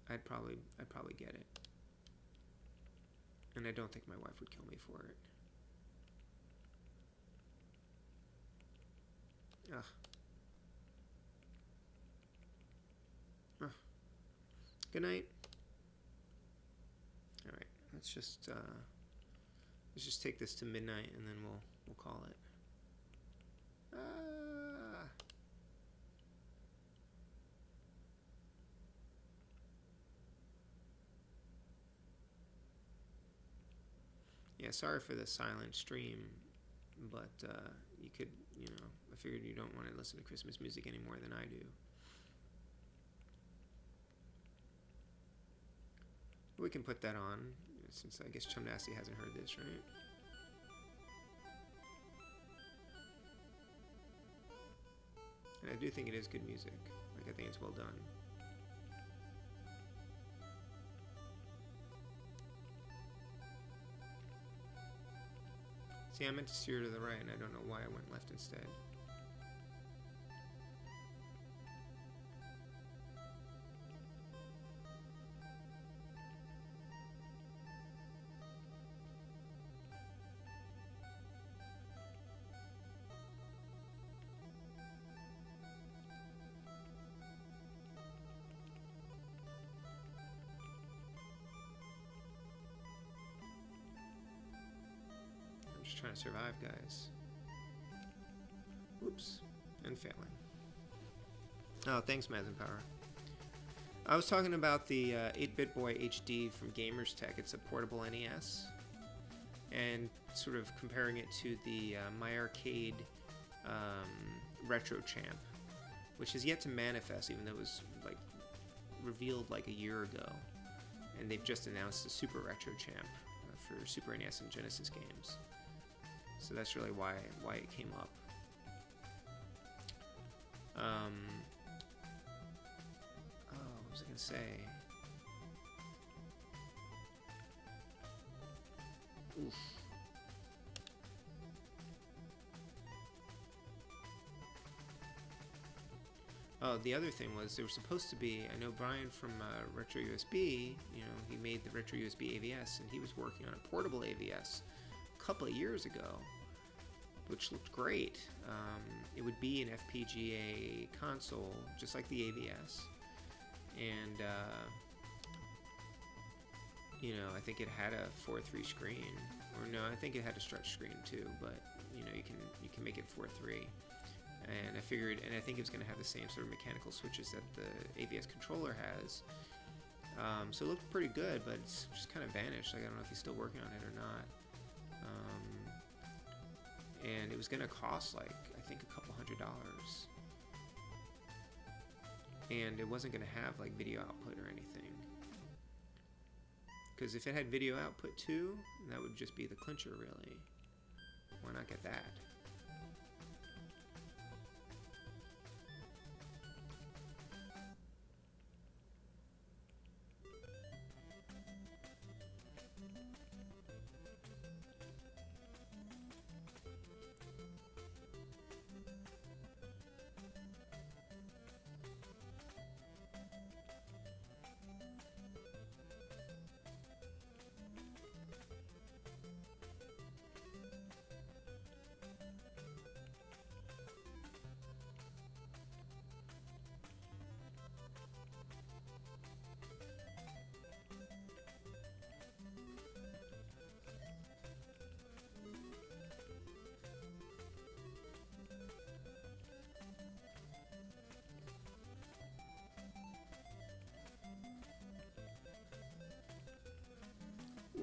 I'd probably get it. And I don't think my wife would kill me for it. Ugh. Ugh. Good night. All right, let's just take this to midnight, and then we'll call it. Yeah, sorry for the silent stream, but you could, you know, I figured you don't want to listen to Christmas music any more than I do. We can put that on, since I guess Chum Nasty hasn't heard this, right? And I do think it is good music. Like, I think it's well done. See, I meant to steer to the right, and I don't know why I went left instead. Trying to survive, guys. Oops, and failing. Oh, thanks, Mazin Power. I was talking about the 8-Bit Boy HD from Gamers Tech. It's a portable NES, and sort of comparing it to the My Arcade Retro Champ, which has yet to manifest, even though it was like revealed like a year ago, and they've just announced the Super Retro Champ for Super NES and Genesis games. So that's really why it came up. Oh, what was I gonna say? Oof. Oh, the other thing was there was supposed to be. I know Brian from Retro USB. You know, he made the Retro USB AVS, and he was working on a portable AVS a couple of years ago, which looked great. It would be an FPGA console, just like the AVS, and you know, I think it had a 4:3 screen, or no, I think it had a stretch screen too. But you know, you can make it 4:3, and I figured, and I think it was going to have the same sort of mechanical switches that the AVS controller has. So it looked pretty good, but it's just kind of vanished. Like, I don't know if he's still working on it or not. And it was going to cost, like, I think a couple $100. And it wasn't going to have, like, video output or anything. Because if it had video output too, that would just be the clincher, really. Why not get that?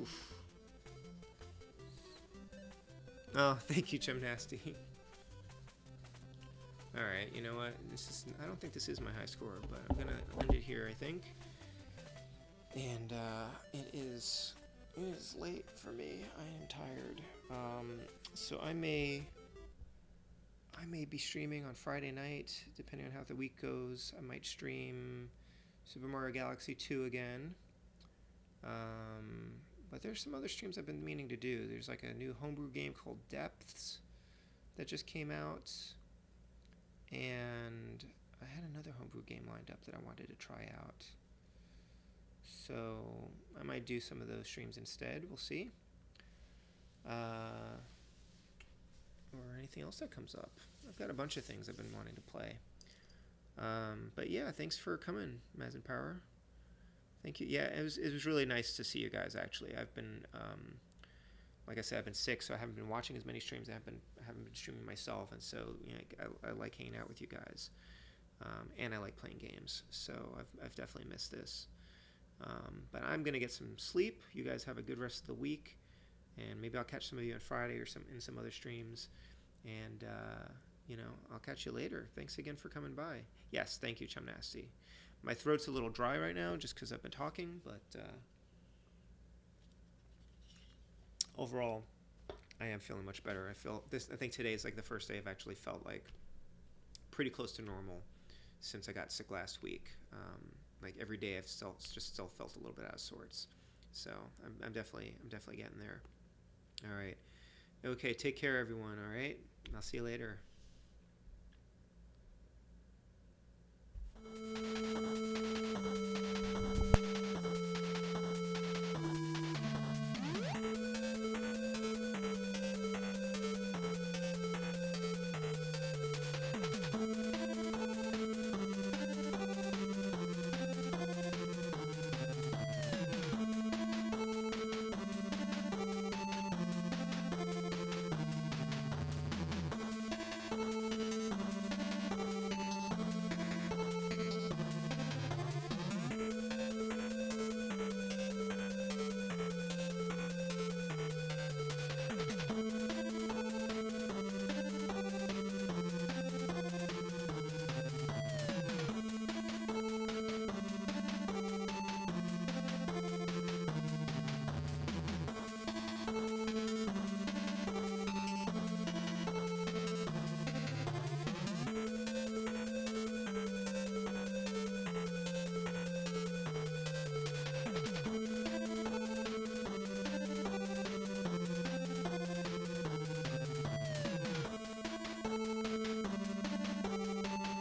Oof. Oh, thank you, Chum Nasty. Alright, you know what? I don't think this is my high score, but I'm gonna end it here, I think. And it is late for me. I am tired. So I may be streaming on Friday night, depending on how the week goes. I might stream Super Mario Galaxy 2 again. But there's some other streams I've been meaning to do. There's like a new homebrew game called Depths that just came out, and I had another homebrew game lined up that I wanted to try out. So I might do some of those streams instead. We'll see. Or anything else that comes up. I've got a bunch of things I've been wanting to play. But yeah, thanks for coming, Maz and Power. Thank you. Yeah, it was really nice to see you guys. Actually, I've been like I said, I've been sick, so I haven't been watching as many streams. I haven't been streaming myself, and so you know, I like hanging out with you guys, and I like playing games. So I've definitely missed this. But I'm gonna get some sleep. You guys have a good rest of the week, and maybe I'll catch some of you on Friday or in some other streams. And you know, I'll catch you later. Thanks again for coming by. Yes, thank you, Chum Nasty. My throat's a little dry right now just because I've been talking, but overall, I am feeling much better. I think today is like the first day I've actually felt like pretty close to normal since I got sick last week. Like every day I've still felt a little bit out of sorts. So I'm definitely getting there. All right. Okay, take care, everyone. All right. I'll see you later.